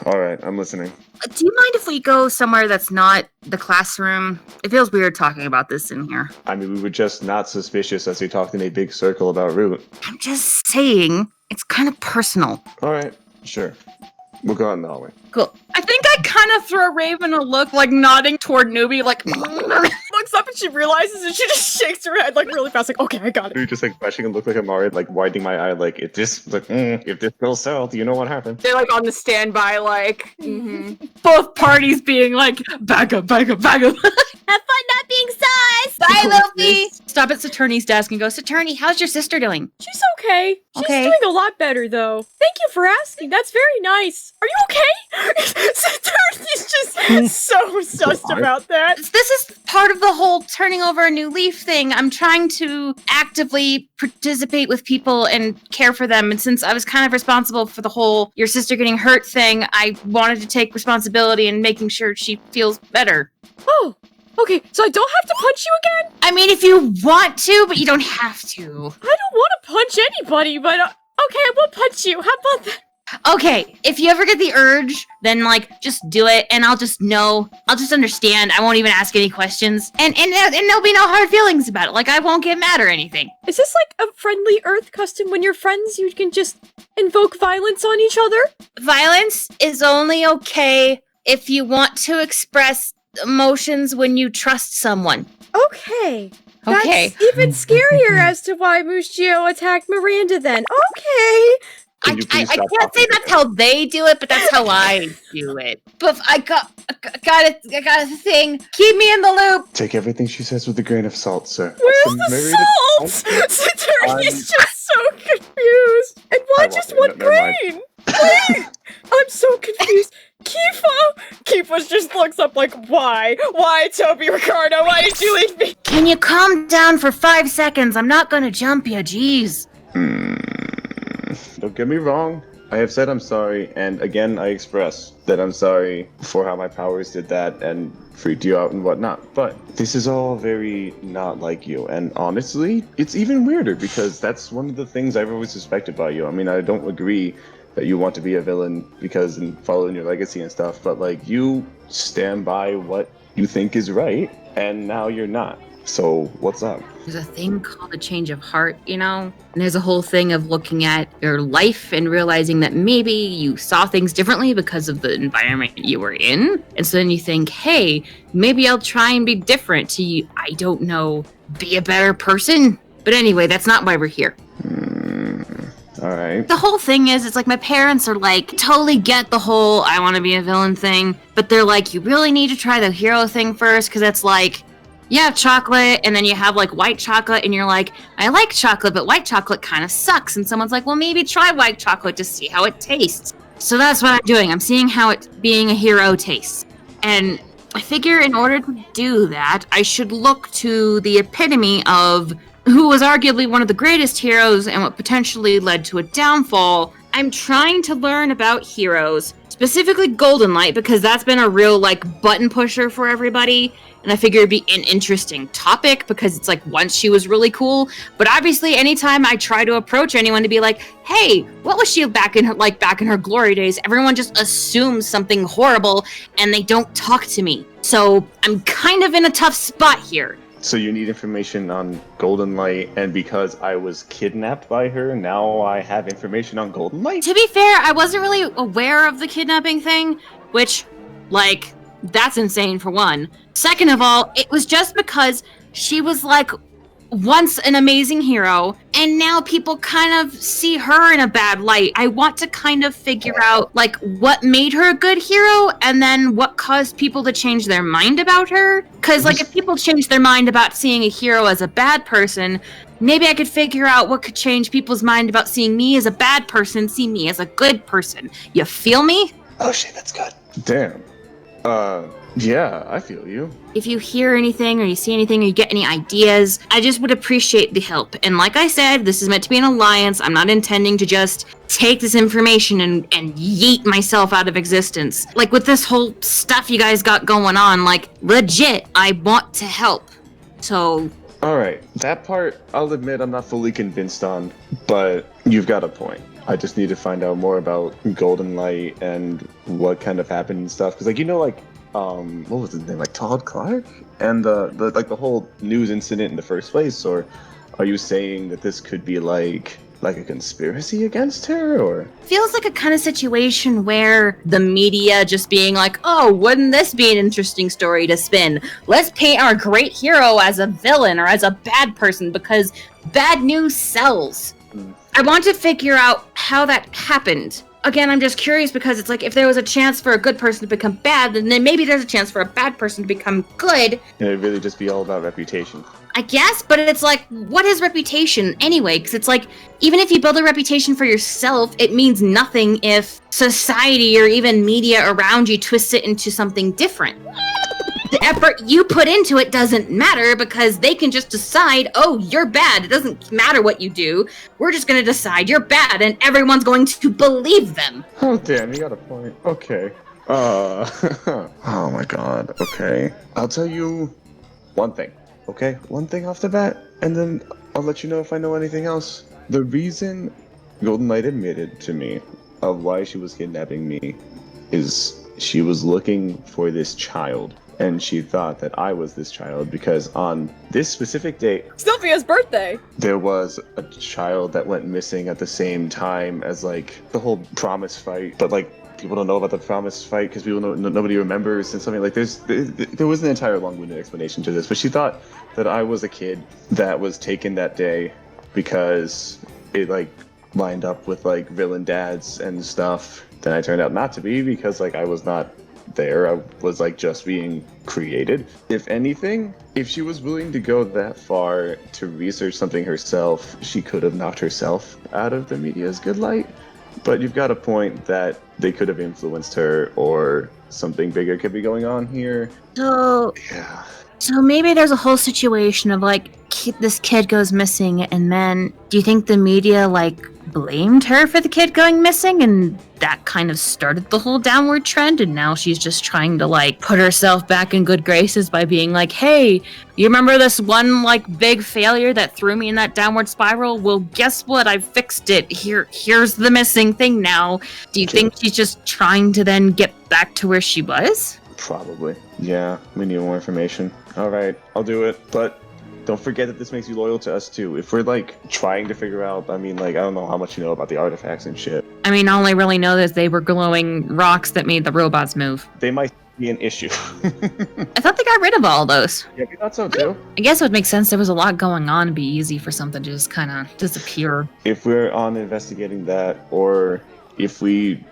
All right, I'm listening. Do you mind if we go somewhere that's not the classroom? It feels weird talking about this in here. I mean, we were just not suspicious as we talked in a big circle about R.O.O.T. I'm just saying, it's kind of personal. All right, sure. We'll go out in the hallway. Cool. I think I kind of throw Raven a look, like nodding toward Nuby, like... looks up and she realizes and she just shakes her head, like, really fast, like, okay, I got it. You're just, like, flashing and look like I'm already, like, widening my eye, like, if this goes south, you know what happened. They're like on the standby, like, Both parties being like, back up. Have fun not being sus! Bye, Luffy! Stop at Saturni's desk and go, Saturni, how's your sister doing? She's okay. She's Okay. doing a lot better, though. Thank you for asking. That's very nice. Are you okay? Saturni's just so sussed about that. This is part of the whole turning over a new leaf thing. I'm trying to actively participate with people and care for them. And since I was kind of responsible for the whole your sister getting hurt thing, I wanted to take responsibility in making sure she feels better. Oh, okay. So I don't have to punch you again? I mean, if you want to, but you don't have to. I don't want to punch anybody, but okay, I will punch you. How about that? Okay, if you ever get the urge, then, like, just do it, and I'll just know. I'll just understand. I won't even ask any questions. And there'll be no hard feelings about it. Like, I won't get mad or anything. Is this like a friendly Earth custom? When you're friends, you can just invoke violence on each other? Violence is only okay if you want to express emotions when you trust someone. Okay. Okay. That's even scarier as to why Mus'Jio attacked Miranda then. Okay. I can't say that's how they do it, but that's how I do it. But I got a thing. Keep me in the loop. Take everything she says with a grain of salt, sir. Where's the salt? Saturni's just so confused. And why just one brain? Wait, I'm so confused. Kifa just looks up like, why? Why, Toby Ricardo? Why did you leave me? Can you calm down for 5 seconds? I'm not gonna jump you, jeez. Don't get me wrong. I have said I'm sorry, and again, I express that I'm sorry for how my powers did that and freaked you out and whatnot. But this is all very not like you, and honestly, it's even weirder because that's one of the things I've always suspected about you. I mean, I don't agree that you want to be a villain because and following your legacy and stuff, but like you stand by what you think is right, and now you're not. So what's up? There's a thing called a change of heart, you know? And there's a whole thing of looking at your life and realizing that maybe you saw things differently because of the environment you were in. And so then you think, hey, maybe I'll try and be different to, I don't know, be a better person? But anyway, that's not why we're here. All right. The whole thing is, it's like my parents are like, totally get the whole I want to be a villain thing. But they're like, you really need to try the hero thing first because it's like, you have chocolate, and then you have, like, white chocolate, and you're like, I like chocolate, but white chocolate kind of sucks. And someone's like, well, maybe try white chocolate to see how it tastes. So that's what I'm doing. I'm seeing how being a hero tastes. And I figure in order to do that, I should look to the epitome of who was arguably one of the greatest heroes and what potentially led to a downfall. I'm trying to learn about heroes, specifically Golden Light, because that's been a real, like, button pusher for everybody. and I figured it'd be an interesting topic because it's like once she was really cool, but obviously anytime I try to approach anyone to be like, hey, what was she back in her glory days, everyone just assumes something horrible and they don't talk to me. So I'm kind of in a tough spot here. So you need information on Golden Light, and because I was kidnapped by her, now I have information on Golden Light? To be fair, I wasn't really aware of the kidnapping thing, which, like, that's insane for one. Second of all, it was just because she was, like, once an amazing hero, and now people kind of see her in a bad light. I want to kind of figure out, like, what made her a good hero, and then what caused people to change their mind about her. Because, like, if people change their mind about seeing a hero as a bad person, maybe I could figure out what could change people's mind about seeing me as a bad person, see me as a good person. You feel me? Oh shit, that's good. Damn. Yeah, I feel you. If you hear anything or you see anything or you get any ideas, I just would appreciate the help. And like I said, this is meant to be an alliance. I'm not intending to just take this information and yeet myself out of existence. Like with this whole stuff you guys got going on, like legit, I want to help. So... Alright, that part I'll admit I'm not fully convinced on, but you've got a point. I just need to find out more about Golden Light and what kind of happened and stuff. Because, like, you know, like, what was his name? Like, Todd Clark? And the whole news incident in the first place? Or are you saying that this could be, like a conspiracy against her, or? Feels like a kind of situation where the media just being like, oh, wouldn't this be an interesting story to spin? Let's paint our great hero as a villain or as a bad person because bad news sells. I want to figure out how that happened. Again, I'm just curious because it's like if there was a chance for a good person to become bad, then maybe there's a chance for a bad person to become good. It'd really just be all about reputation. I guess, but it's like, what is reputation anyway? Because it's like, even if you build a reputation for yourself, it means nothing if society or even media around you twists it into something different. The effort you put into it doesn't matter because they can just decide, oh, you're bad. It doesn't matter what you do. We're just going to decide you're bad and everyone's going to believe them. Oh, damn, you got a point. Okay. Oh my god. Okay. I'll tell you one thing. Okay? One thing off the bat, and then I'll let you know if I know anything else. The reason Golden Light admitted to me of why she was kidnapping me is she was looking for this child. And she thought that I was this child because on this specific date, Sylvia's birthday! There was a child that went missing at the same time as, like, the whole promise fight. But, like, people don't know about the promise fight because nobody remembers and something like there was an entire long-winded explanation to this. But she thought that I was a kid that was taken that day because it, like, lined up with, like, villain dads and stuff. Then I turned out not to be because, like, I was not there. I was, like, just being created. If anything, if she was willing to go that far to research something herself, she could have knocked herself out of the media's good light. But you've got a point that they could have influenced her or something bigger could be going on here. So, Yeah. So maybe there's a whole situation of, like, this kid goes missing, and then do you think the media, like, blamed her for the kid going missing, and that kind of started the whole downward trend, and now she's just trying to, like, put herself back in good graces by being like, hey, you remember this one, like, big failure that threw me in that downward spiral? Well, guess what? I fixed it. Here's the missing thing now. Do you think she's just trying to then get back to where she was? Probably. Yeah, we need more information. Alright, I'll do it. But don't forget that this makes you loyal to us too. If we're, like, trying to figure out, I mean, like, I don't know how much you know about the artifacts and shit. I mean, all I really know is they were glowing rocks that made the robots move. They might be an issue. I thought they got rid of all those. Yeah, we thought so too. I guess it would make sense. There was a lot going on. It'd be easy for something to just kind of disappear. If we're on investigating that, or if we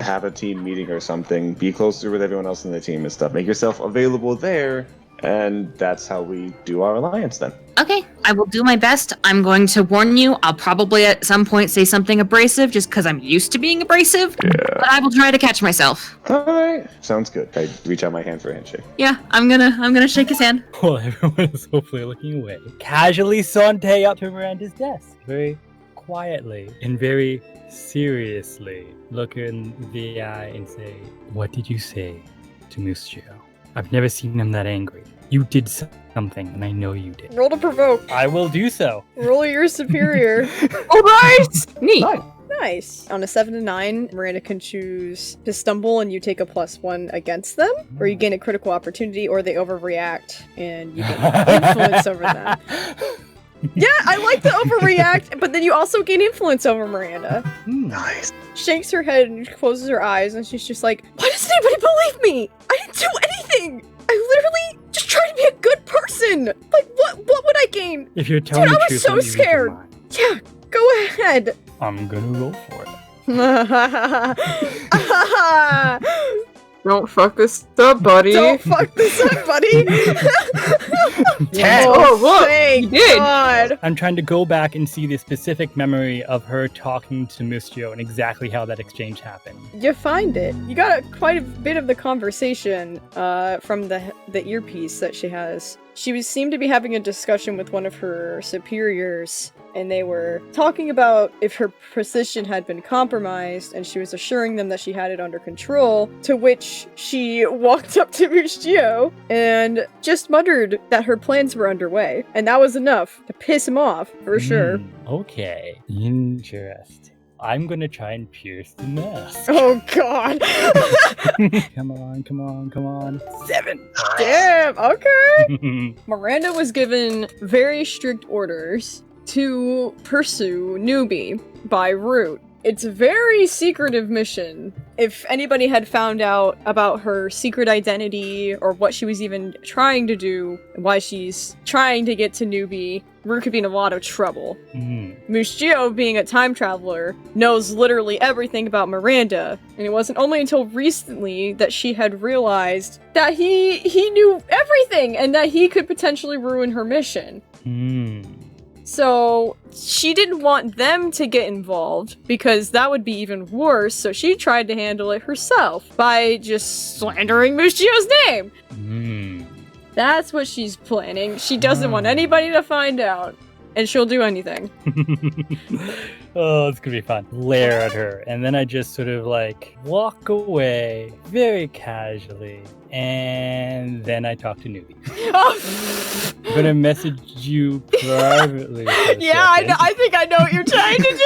have a team meeting or something, be closer with everyone else in the team and stuff. Make yourself available there, and that's how we do our alliance then. Okay, I will do my best. I'm going to warn you. I'll probably at some point say something abrasive just because I'm used to being abrasive. Yeah. But I will try to catch myself. Alright. Sounds good. I reach out my hand for a handshake. Yeah, I'm gonna shake his hand. While everyone is hopefully looking away, casually saunter up to Miranda's desk, very quietly and very seriously look her in the eye and say, "What did you say to Mus'Jio? I've never seen him that angry." You did something, and I know you did. Roll to provoke. I will do so. Roll your superior. Alright! Neat! Nice. On a 7 to 9, Miranda can choose to stumble and you take a +1 against them, or you gain a critical opportunity, or they overreact and you gain influence over them. Yeah, I like the overreact, but then you also gain influence over Miranda. Nice. Shakes her head and closes her eyes, and she's just like, why doesn't anybody believe me? I didn't do anything! I literally just tried to be a good person! Like, what would I gain? If you're telling Dude, the I was truth, so let me read your scared. mind. Yeah, go ahead. I'm gonna roll for it. Don't fuck this up, buddy. Don't fuck this up, buddy. Oh, look, thank you did. God. I'm trying to go back and see the specific memory of her talking to Mus'Jio and exactly how that exchange happened. You find it. You got quite a bit of the conversation from the earpiece that she has. She seemed to be having a discussion with one of her superiors, and they were talking about if her position had been compromised, and she was assuring them that she had it under control, to which she walked up to Mus'Jio and just muttered that her plans were underway. And that was enough to piss him off, for sure. Okay. Interesting. I'm gonna try and pierce the mask. Oh God. Come on. 7. Damn, okay. Miranda was given very strict orders to pursue Nuby by R.O.O.T. It's a very secretive mission. If anybody had found out about her secret identity or what she was even trying to do, and why she's trying to get to Nuby, R.O.O.T. could be in a lot of trouble. Mus'Jio, being a time traveler, knows literally everything about Miranda, and it wasn't only until recently that she had realized that he knew everything and that he could potentially ruin her mission. So she didn't want them to get involved because that would be even worse, so she tried to handle it herself by just slandering Mus'Jio's name. That's what she's planning. She doesn't want anybody to find out, and she'll do anything. Oh, it's gonna be fun. Glare at her, and then I just sort of like walk away very casually, and then I talk to Nuby. Oh. I'm gonna message you privately. Yeah, I think I know what you're trying to do.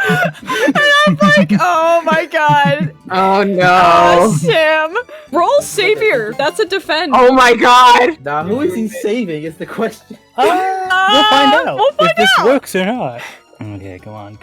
And I'm like, oh my God. Oh no. Sam, roll savior. That's a defend. Oh my God. Now, who is he saving is the question. We'll find out We'll find if this out. works or not. Okay, come on.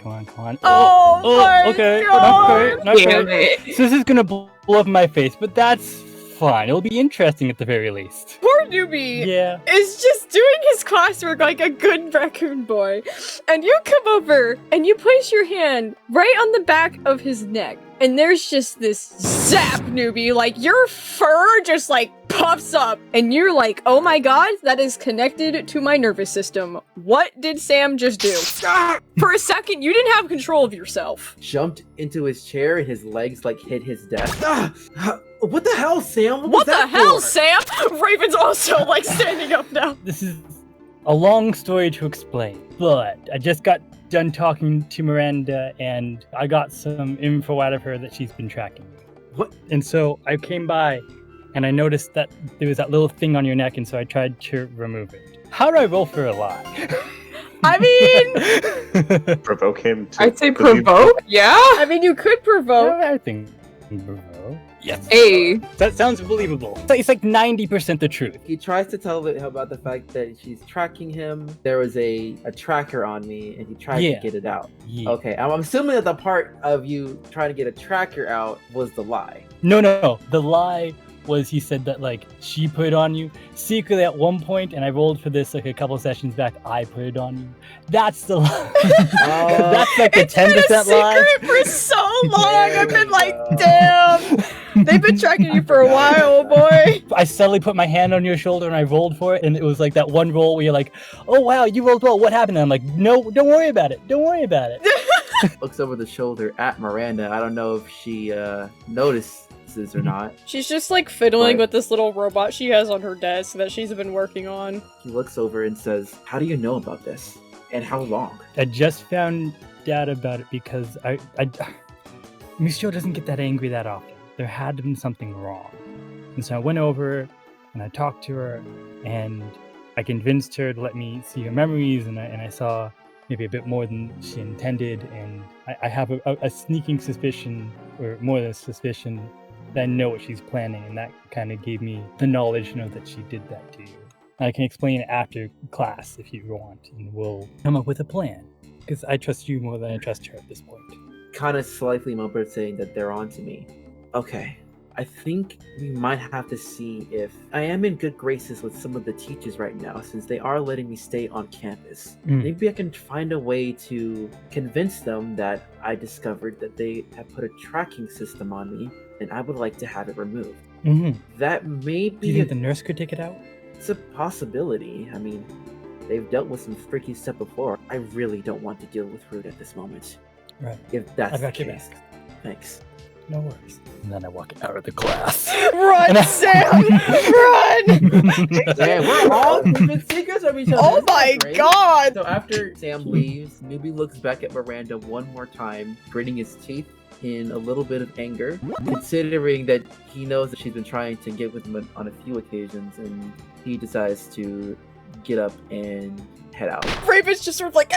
Oh my okay. God. Not Damn great. it. So this is gonna blow up my face, but that's fine. It'll be interesting at the very least. Poor Nuby Yeah. is just doing his classwork like a good raccoon boy. And you come over and you place your hand right on the back of his neck. And there's just this zap, Nuby. Like, your fur just, like, puffs up. And you're like, oh my God, that is connected to my nervous system. What did Sam just do? For a second, you didn't have control of yourself. Jumped into his chair and his legs like hit his desk. What the hell, Sam? What was the that hell, for? Sam? Raven's also, like, standing up now. This is a long story to explain, but I just got done talking to Miranda and I got some info out of her that she's been tracking. What? And so I came by and I noticed that there was that little thing on your neck, and so I tried to remove it. How do I roll for a lie? I mean, Provoke him to I'd say believe- provoke. Yeah. I mean, you could provoke. I think provoke. Yes. Hey. That sounds believable. It's like 90% the truth. He tries to tell him about the fact that she's tracking him. There was a tracker on me, and he tried to get it out. Yeah. Okay, I'm assuming that the part of you trying to get a tracker out was the lie. No. The lie was he said that like she put it on you secretly at one point, and I rolled for this like a couple sessions back. I put it on you. That's the lie. That's like the It's been a 10% lie. secret for so long. There I've been we like, go. damn. They've been tracking you for a while, boy. I suddenly put my hand on your shoulder and I rolled for it, and it was like that one roll where you're like, "Oh wow, you rolled well. What happened?" And I'm like, "No, don't worry about it. Don't worry about it." Looks over the shoulder at Miranda. I don't know if she notices or not. She's just like fiddling Right. with this little robot she has on her desk that she's been working on. He looks over and says, "How do you know about this? And how long?" I just found out about it because Mus'Jio doesn't get that angry that often. There had been something wrong. And so I went over, and I talked to her, and I convinced her to let me see her memories, and I saw maybe a bit more than she intended, and I have a sneaking suspicion, or more than a suspicion, that I know what she's planning, and that kind of gave me the knowledge to know that she did that to you. I can explain it after class if you want, and we'll come up with a plan, because I trust you more than I trust her at this point. Kind of slightly mumbled, saying that they're on to me. Okay, I think we might have to see if I am in good graces with some of the teachers right now, since they are letting me stay on campus. Maybe I can find a way to convince them that I discovered that they have put a tracking system on me, and I would like to have it removed. That may be. Do you think the nurse could take it out? It's a possibility. I mean, they've dealt with some freaky stuff before. I really don't want to deal with R.O.O.T at this moment. Right. If that's I've got the your case. back. Thanks. No worries. And then I walk out of the class. Run, Sam! Run! Yeah, we're all keeping secrets of each other. Oh my god! So after Sam leaves, Nuby looks back at Miranda one more time, gritting his teeth in a little bit of anger, considering that he knows that she's been trying to get with him on a few occasions, and he decides to get up and head out. Raven's just sort of like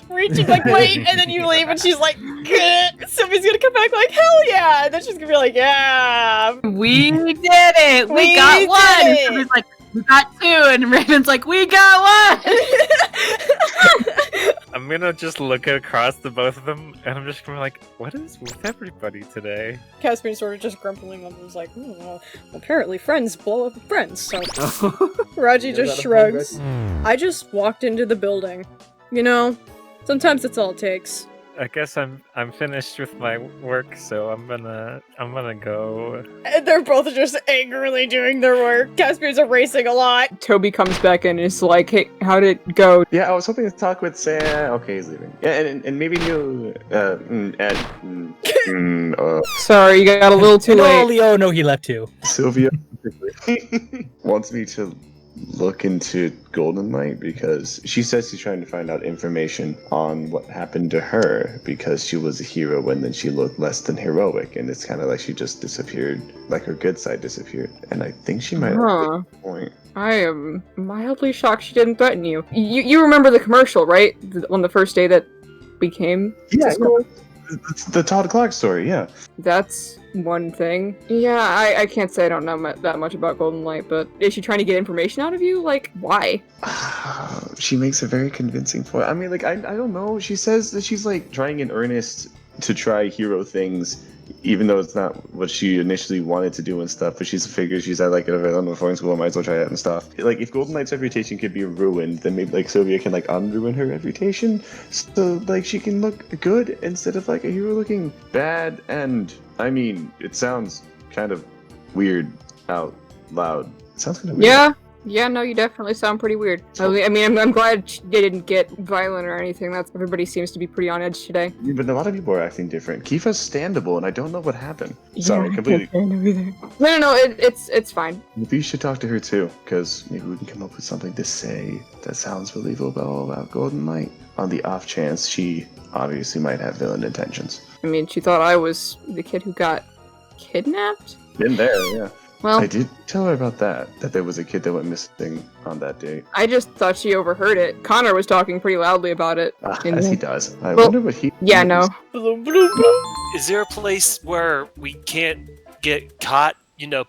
reaching like wait, and then you leave, and she's like, Sylvia's gonna come back like hell yeah, and then she's gonna be like, yeah, We did it. We got one. And Sylvia's like, we got two, and Raven's like, we got one. I'm gonna just look across to both of them, and I'm just gonna be like, what is with everybody today? Caspian's sort of just grumbling on was like, well, apparently friends blow up with friends, so Raji just shrugs. I just walked into the building. You know, sometimes that's all it takes. I guess I'm finished with my work, so I'm gonna go. And they're both just angrily doing their work. Caspian's erasing a lot. Toby comes back in and is like, hey, how'd it go? Yeah, I was hoping to talk with Sam. Okay, he's leaving. Yeah, and maybe you, Sorry, you got a little too late. Oh no, he left too. Sylvia wants me to look into Golden Light because she says she's trying to find out information on what happened to her because she was a hero and then she looked less than heroic, and it's kind of like she just disappeared, like her good side disappeared, and I think she might have a point. I am mildly shocked she didn't threaten you. You remember the commercial, right? On the first day that we came to school? It's the Todd Clark story, yeah. That's one thing. Yeah, I can't say I don't know that much about Golden Light, but is she trying to get information out of you? Like, why? She makes a very convincing point. I mean, like, I don't know. She says that she's, like, trying in earnest to try hero things, even though it's not what she initially wanted to do and stuff, but she's figured she's at, like, a foreign school, I might as well try it and stuff. Like, if Golden Light's reputation could be ruined, then maybe, like, Sylvia can, like, unruin her reputation, so, like, she can look good instead of, like, a hero looking bad, and, I mean, it sounds kind of weird out loud. It sounds kind of weird. Yeah, no, you definitely sound pretty weird. I mean, I'm glad they didn't get violent or anything. Everybody seems to be pretty on edge today. Yeah, but a lot of people are acting different. Kifa's standable, and I don't know what happened. Sorry, completely. No, it's fine. Maybe you should talk to her too, because maybe we can come up with something to say that sounds believable about Golden Light. On the off chance she obviously might have villain intentions. I mean, she thought I was the kid who got kidnapped? Been there, yeah. Well, I did tell her about that there was a kid that went missing on that date. I just thought she overheard it. Connor was talking pretty loudly about it. As he does. I wonder what he... Yeah, no. Is there a place where we can't get caught,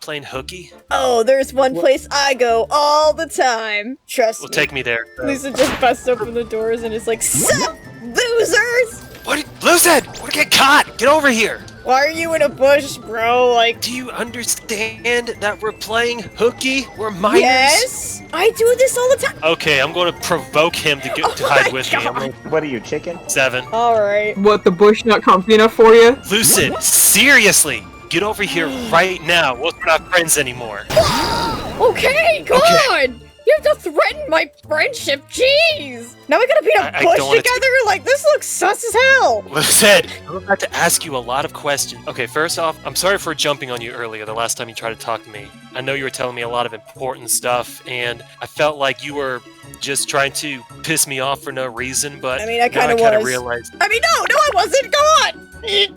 playing hooky? Oh, there's one place I go all the time. Trust me. Take me there. Lisa just busts open the doors and is like, sup, losers! What? Lucid! We're getting caught! Get over here! Why are you in a bush, bro? Like, do you understand that we're playing hooky? We're minors. Yes, I do this all the time. Okay, I'm going to provoke him to hide with me. What are you, chicken? 7. All right. What, the bush not comfy enough for you? Lucid, seriously, get over here right now. We're not friends anymore. Okay, God! You have to threaten my friendship, jeez! Now we gotta be in a bush together? Like, this looks sus as hell! Lucid, I'm about to ask you a lot of questions. Okay, first off, I'm sorry for jumping on you earlier the last time you tried to talk to me. I know you were telling me a lot of important stuff, and I felt like you were just trying to piss me off for no reason, but I mean, I kind of was. Realized... I mean, no, I wasn't! Go on!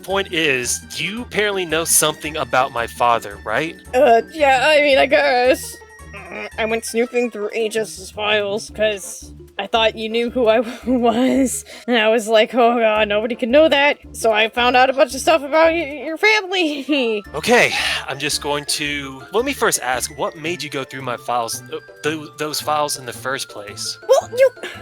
Point is, you apparently know something about my father, right? Yeah, I mean, I guess. I went snooping through Aegis' files, because I thought you knew who I was. And I was like, oh god, nobody can know that. So I found out a bunch of stuff about your family. Okay, I'm just going to... Let me first ask, what made you go through my files, those files in the first place? Well,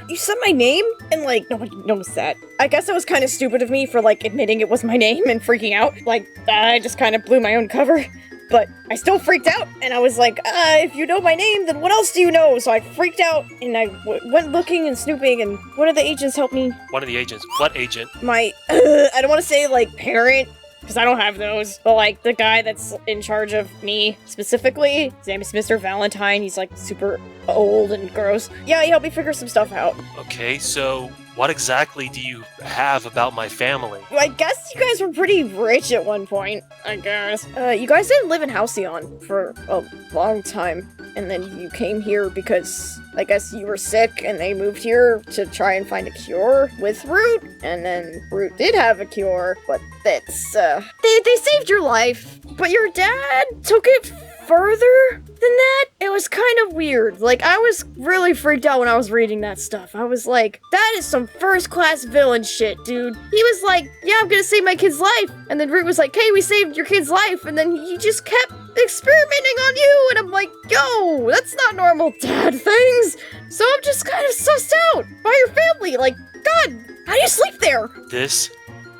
you said my name, and like, nobody noticed that. I guess it was kind of stupid of me for like admitting it was my name and freaking out. Like, I just kind of blew my own cover. But I still freaked out, and I was like, if you know my name, then what else do you know? So I freaked out, and I went looking and snooping, and one of the agents helped me. One of the agents? What agent? My, I don't want to say, like, parent, because I don't have those, but, like, the guy that's in charge of me, specifically, his name is Mr. Valentine. He's, like, super old and gross. Yeah, he helped me figure some stuff out. Okay, so what exactly do you have about my family? I guess you guys were pretty rich at one point, I guess. You guys didn't live in Halcyon for a long time, and then you came here because I guess you were sick, and they moved here to try and find a cure with R.O.O.T, and then R.O.O.T did have a cure, but that's, they saved your life, but your dad took it further than that. It was kind of weird. Like, I was really freaked out when I was reading that stuff. I was like, that is some first-class villain shit, dude. He was like, yeah, I'm gonna save my kid's life. And then R.O.O.T was like, hey, we saved your kid's life. And then he just kept experimenting on you. And I'm like, yo, that's not normal dad things. So I'm just kind of sussed out by your family. Like, God, how do you sleep there? This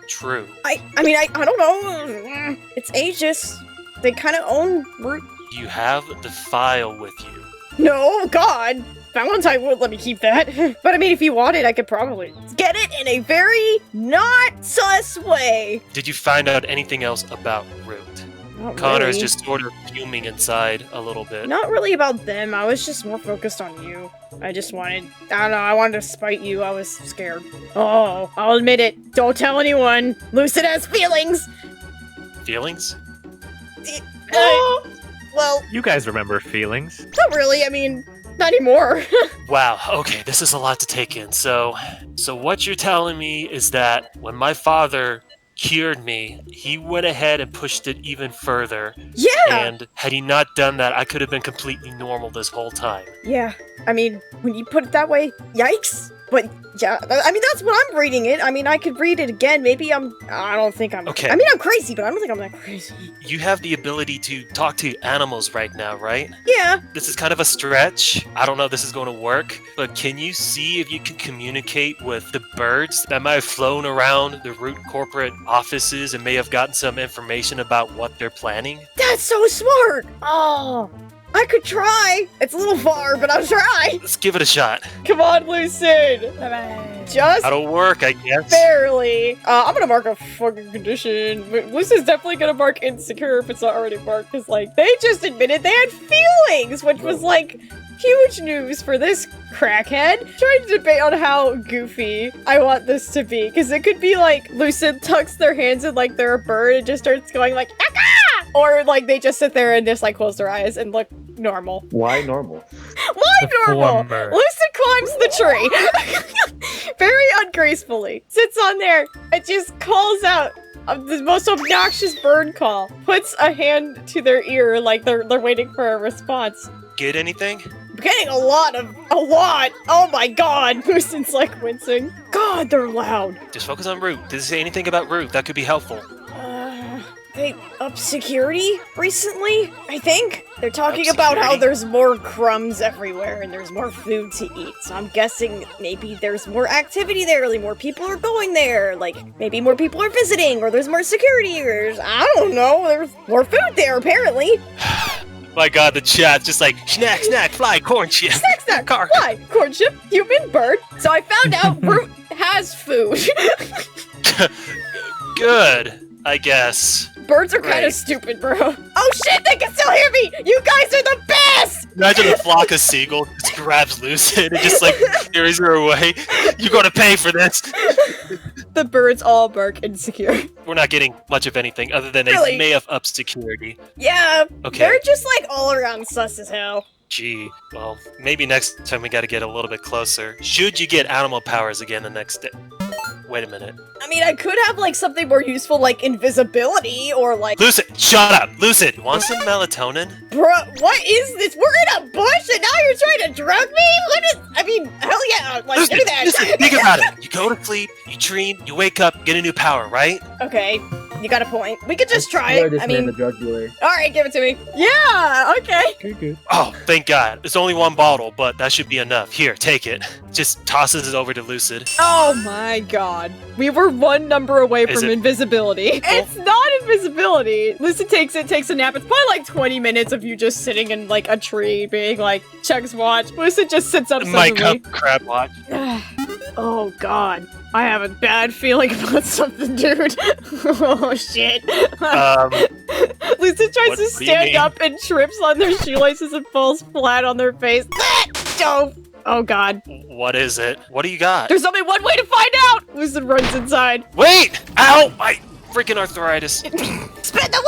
true. I mean, I don't know. It's Aegis. They kind of own R.O.O.T. You have the file with you. No, God! Valentine wouldn't let me keep that. But I mean, if you wanted, I could probably get it in a very not sus way. Did you find out anything else about R.O.O.T? Not Connor's really. just sort of fuming inside a little bit. Not really about them. I was just more focused on you. I just wanted, I don't know, I wanted to spite you. I was scared. Oh, I'll admit it. Don't tell anyone. Lucid has feelings. Feelings? Well, You guys remember feelings. not really. I mean, not anymore. Wow, okay, this is a lot to take in. So what you're telling me is that when my father cured me, he went ahead and pushed it even further. Yeah! And had he not done that, I could have been completely normal this whole time. Yeah. I mean, when you put it that way, yikes. But yeah, I mean, that's what I'm reading it. I mean, I could read it again. Maybe I don't think I'm... Okay. I mean, I'm crazy, but I don't think I'm that crazy. You have the ability to talk to animals right now, right? Yeah. This is kind of a stretch. I don't know if this is going to work, but can you see if you can communicate with the birds that might have flown around the R.O.O.T corporate offices and may have gotten some information about what they're planning? That's so smart. Oh, I could try. It's a little far, but I'll try. Let's give it a shot. Come on, Lucid. Just That'll work, I guess. barely. I'm gonna mark a fucking condition. Lucid's definitely gonna mark insecure if it's not already marked, because, like, they just admitted they had feelings, which was, like, huge news for this crackhead. Trying to debate on how goofy I want this to be, because it could be, like, Lucid tucks their hands in, like, they're a bird and just starts going, like, "Aka!" Or, like, they just sit there and just, like, close their eyes and look normal. Why normal? Why normal? Former. Lucid climbs the tree. Very ungracefully. Sits on there and just calls out the most obnoxious bird call. Puts a hand to their ear like they're waiting for a response. Get anything? I'm getting a lot. Oh my god. Lucid's like wincing. God, they're loud. Just focus on R.O.O.T. Did it say anything about R.O.O.T? That could be helpful. They upped security recently, I think. They're talking Up about how security? there's more crumbs everywhere and there's more food to eat. So I'm guessing maybe there's more activity there, like more people are going there, like maybe more people are visiting, or there's more security, or I don't know, there's more food there apparently. My god, the chat's just like, snack, snack, fly, corn chip. Snack, fly, corn chip, human, bird. So I found out R.O.O.T has food. Good, I guess. Birds are kind Right. of stupid, bro. Oh shit, they can still hear me! You guys are the best! Imagine a flock of seagulls just grabs Lucid and just like carries her away. You're gonna pay for this. The birds all bark insecure. We're not getting much of anything other than they Really? may have upped security. Yeah, Okay. they're just like all around sus as hell. Gee, well, maybe next time we gotta get a little bit closer. Should you get animal powers again the next day? Wait a minute. I mean, I could have, like, something more useful, like invisibility, or like... Lucid, shut up! Lucid, want some melatonin? Bruh, what is this? We're in a bush and now you're trying to drug me? What is... I mean, hell yeah, like, Lucid, do that. listen, think about it. You go to sleep, you dream, you wake up, get a new power, right? Okay, you got a point. We could just try swear it. this I man mean... the drug dealer. Alright, give it to me. Yeah, okay. Okay, good. Oh, thank God. It's only one bottle, but that should be enough. Here, take it. Just tosses it over to Lucid. Oh my god. We were one number away Is from it- invisibility. It's not invisibility. Lucid takes it, takes a nap. It's probably like 20 minutes of you just sitting in like a tree being like, checks watch. Lucid just sits up My suddenly. cup crab watch. Oh god. I have a bad feeling about something, dude. Oh shit. Lucid tries What to do you stand mean? up and trips on their shoelaces and falls flat on their face. Dope. Oh god. What is it? What do you got? There's only one way to find out! Lucid runs inside. Wait! Ow! My freaking arthritis. Spin the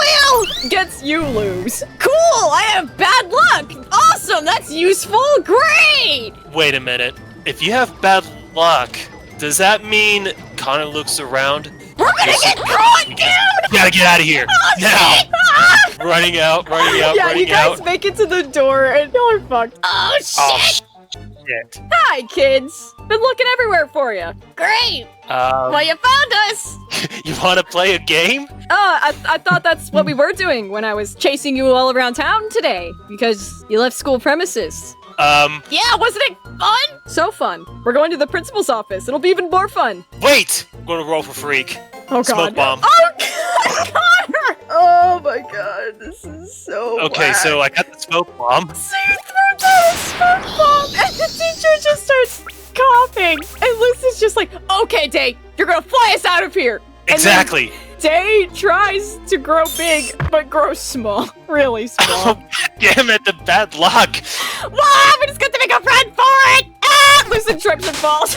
wheel! Gets you lose. Cool! I have bad luck! Awesome! That's useful! Great! Wait a minute. If you have bad luck, does that mean Connor looks around? We're gonna get caught, dude! You gotta get out of here! Oh, now! shit! Ah! Running out, running out, Yeah, you running guys out. make it to the door and y'all are fucked. Oh shit! Oh, shit. Hi, kids! Been looking everywhere for you. Great! Well, you found us! You wanna play a game? I thought that's what we were doing when I was chasing you all around town today, because you left school premises. Yeah, wasn't it fun? So fun. We're going to the principal's office. It'll be even more fun. Wait! I'm gonna roll for freak. Oh Smoke god. bomb. Oh god, Connor! Oh my god, this is so Okay, whack. so I got the smoke bomb. So you throw down a smoke bomb, and the teacher just starts coughing. And Lucy's just like, okay, Day, you're gonna fly us out of here. And then Exactly. Day tries to grow big, but grows small. Really small. Oh, damn it, the bad luck. Wow, but it's good to make a friend for it! Ah! Lucid trips and falls.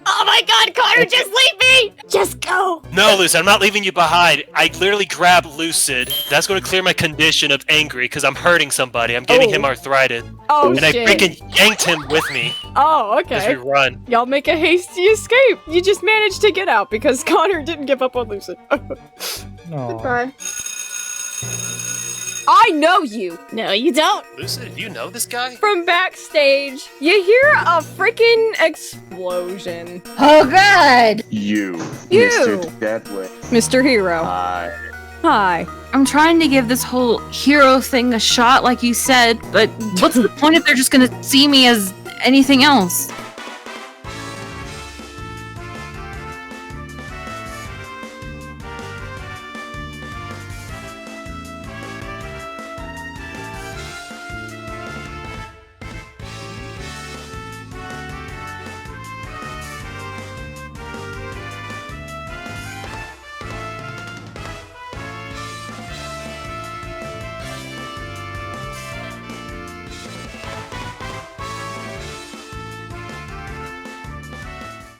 Oh my god, Connor, just leave me! Just go! No, Lucid, I'm not leaving you behind. I literally grabbed Lucid. That's going to clear my condition of angry because I'm hurting somebody. I'm giving him arthritis. Oh, and shit. I freaking yanked him with me Oh, as we okay. run. Y'all make a hasty escape. You just managed to get out because Connor didn't give up on Lucid. No. Goodbye. I know you. No, you don't. Lucid, you know this guy? From backstage, you hear a freaking explosion. Oh god! You, You. Mr. Deadwood. Mr. Hero. Hi. I'm trying to give this whole hero thing a shot, like you said, but what's the point if they're just gonna see me as anything else?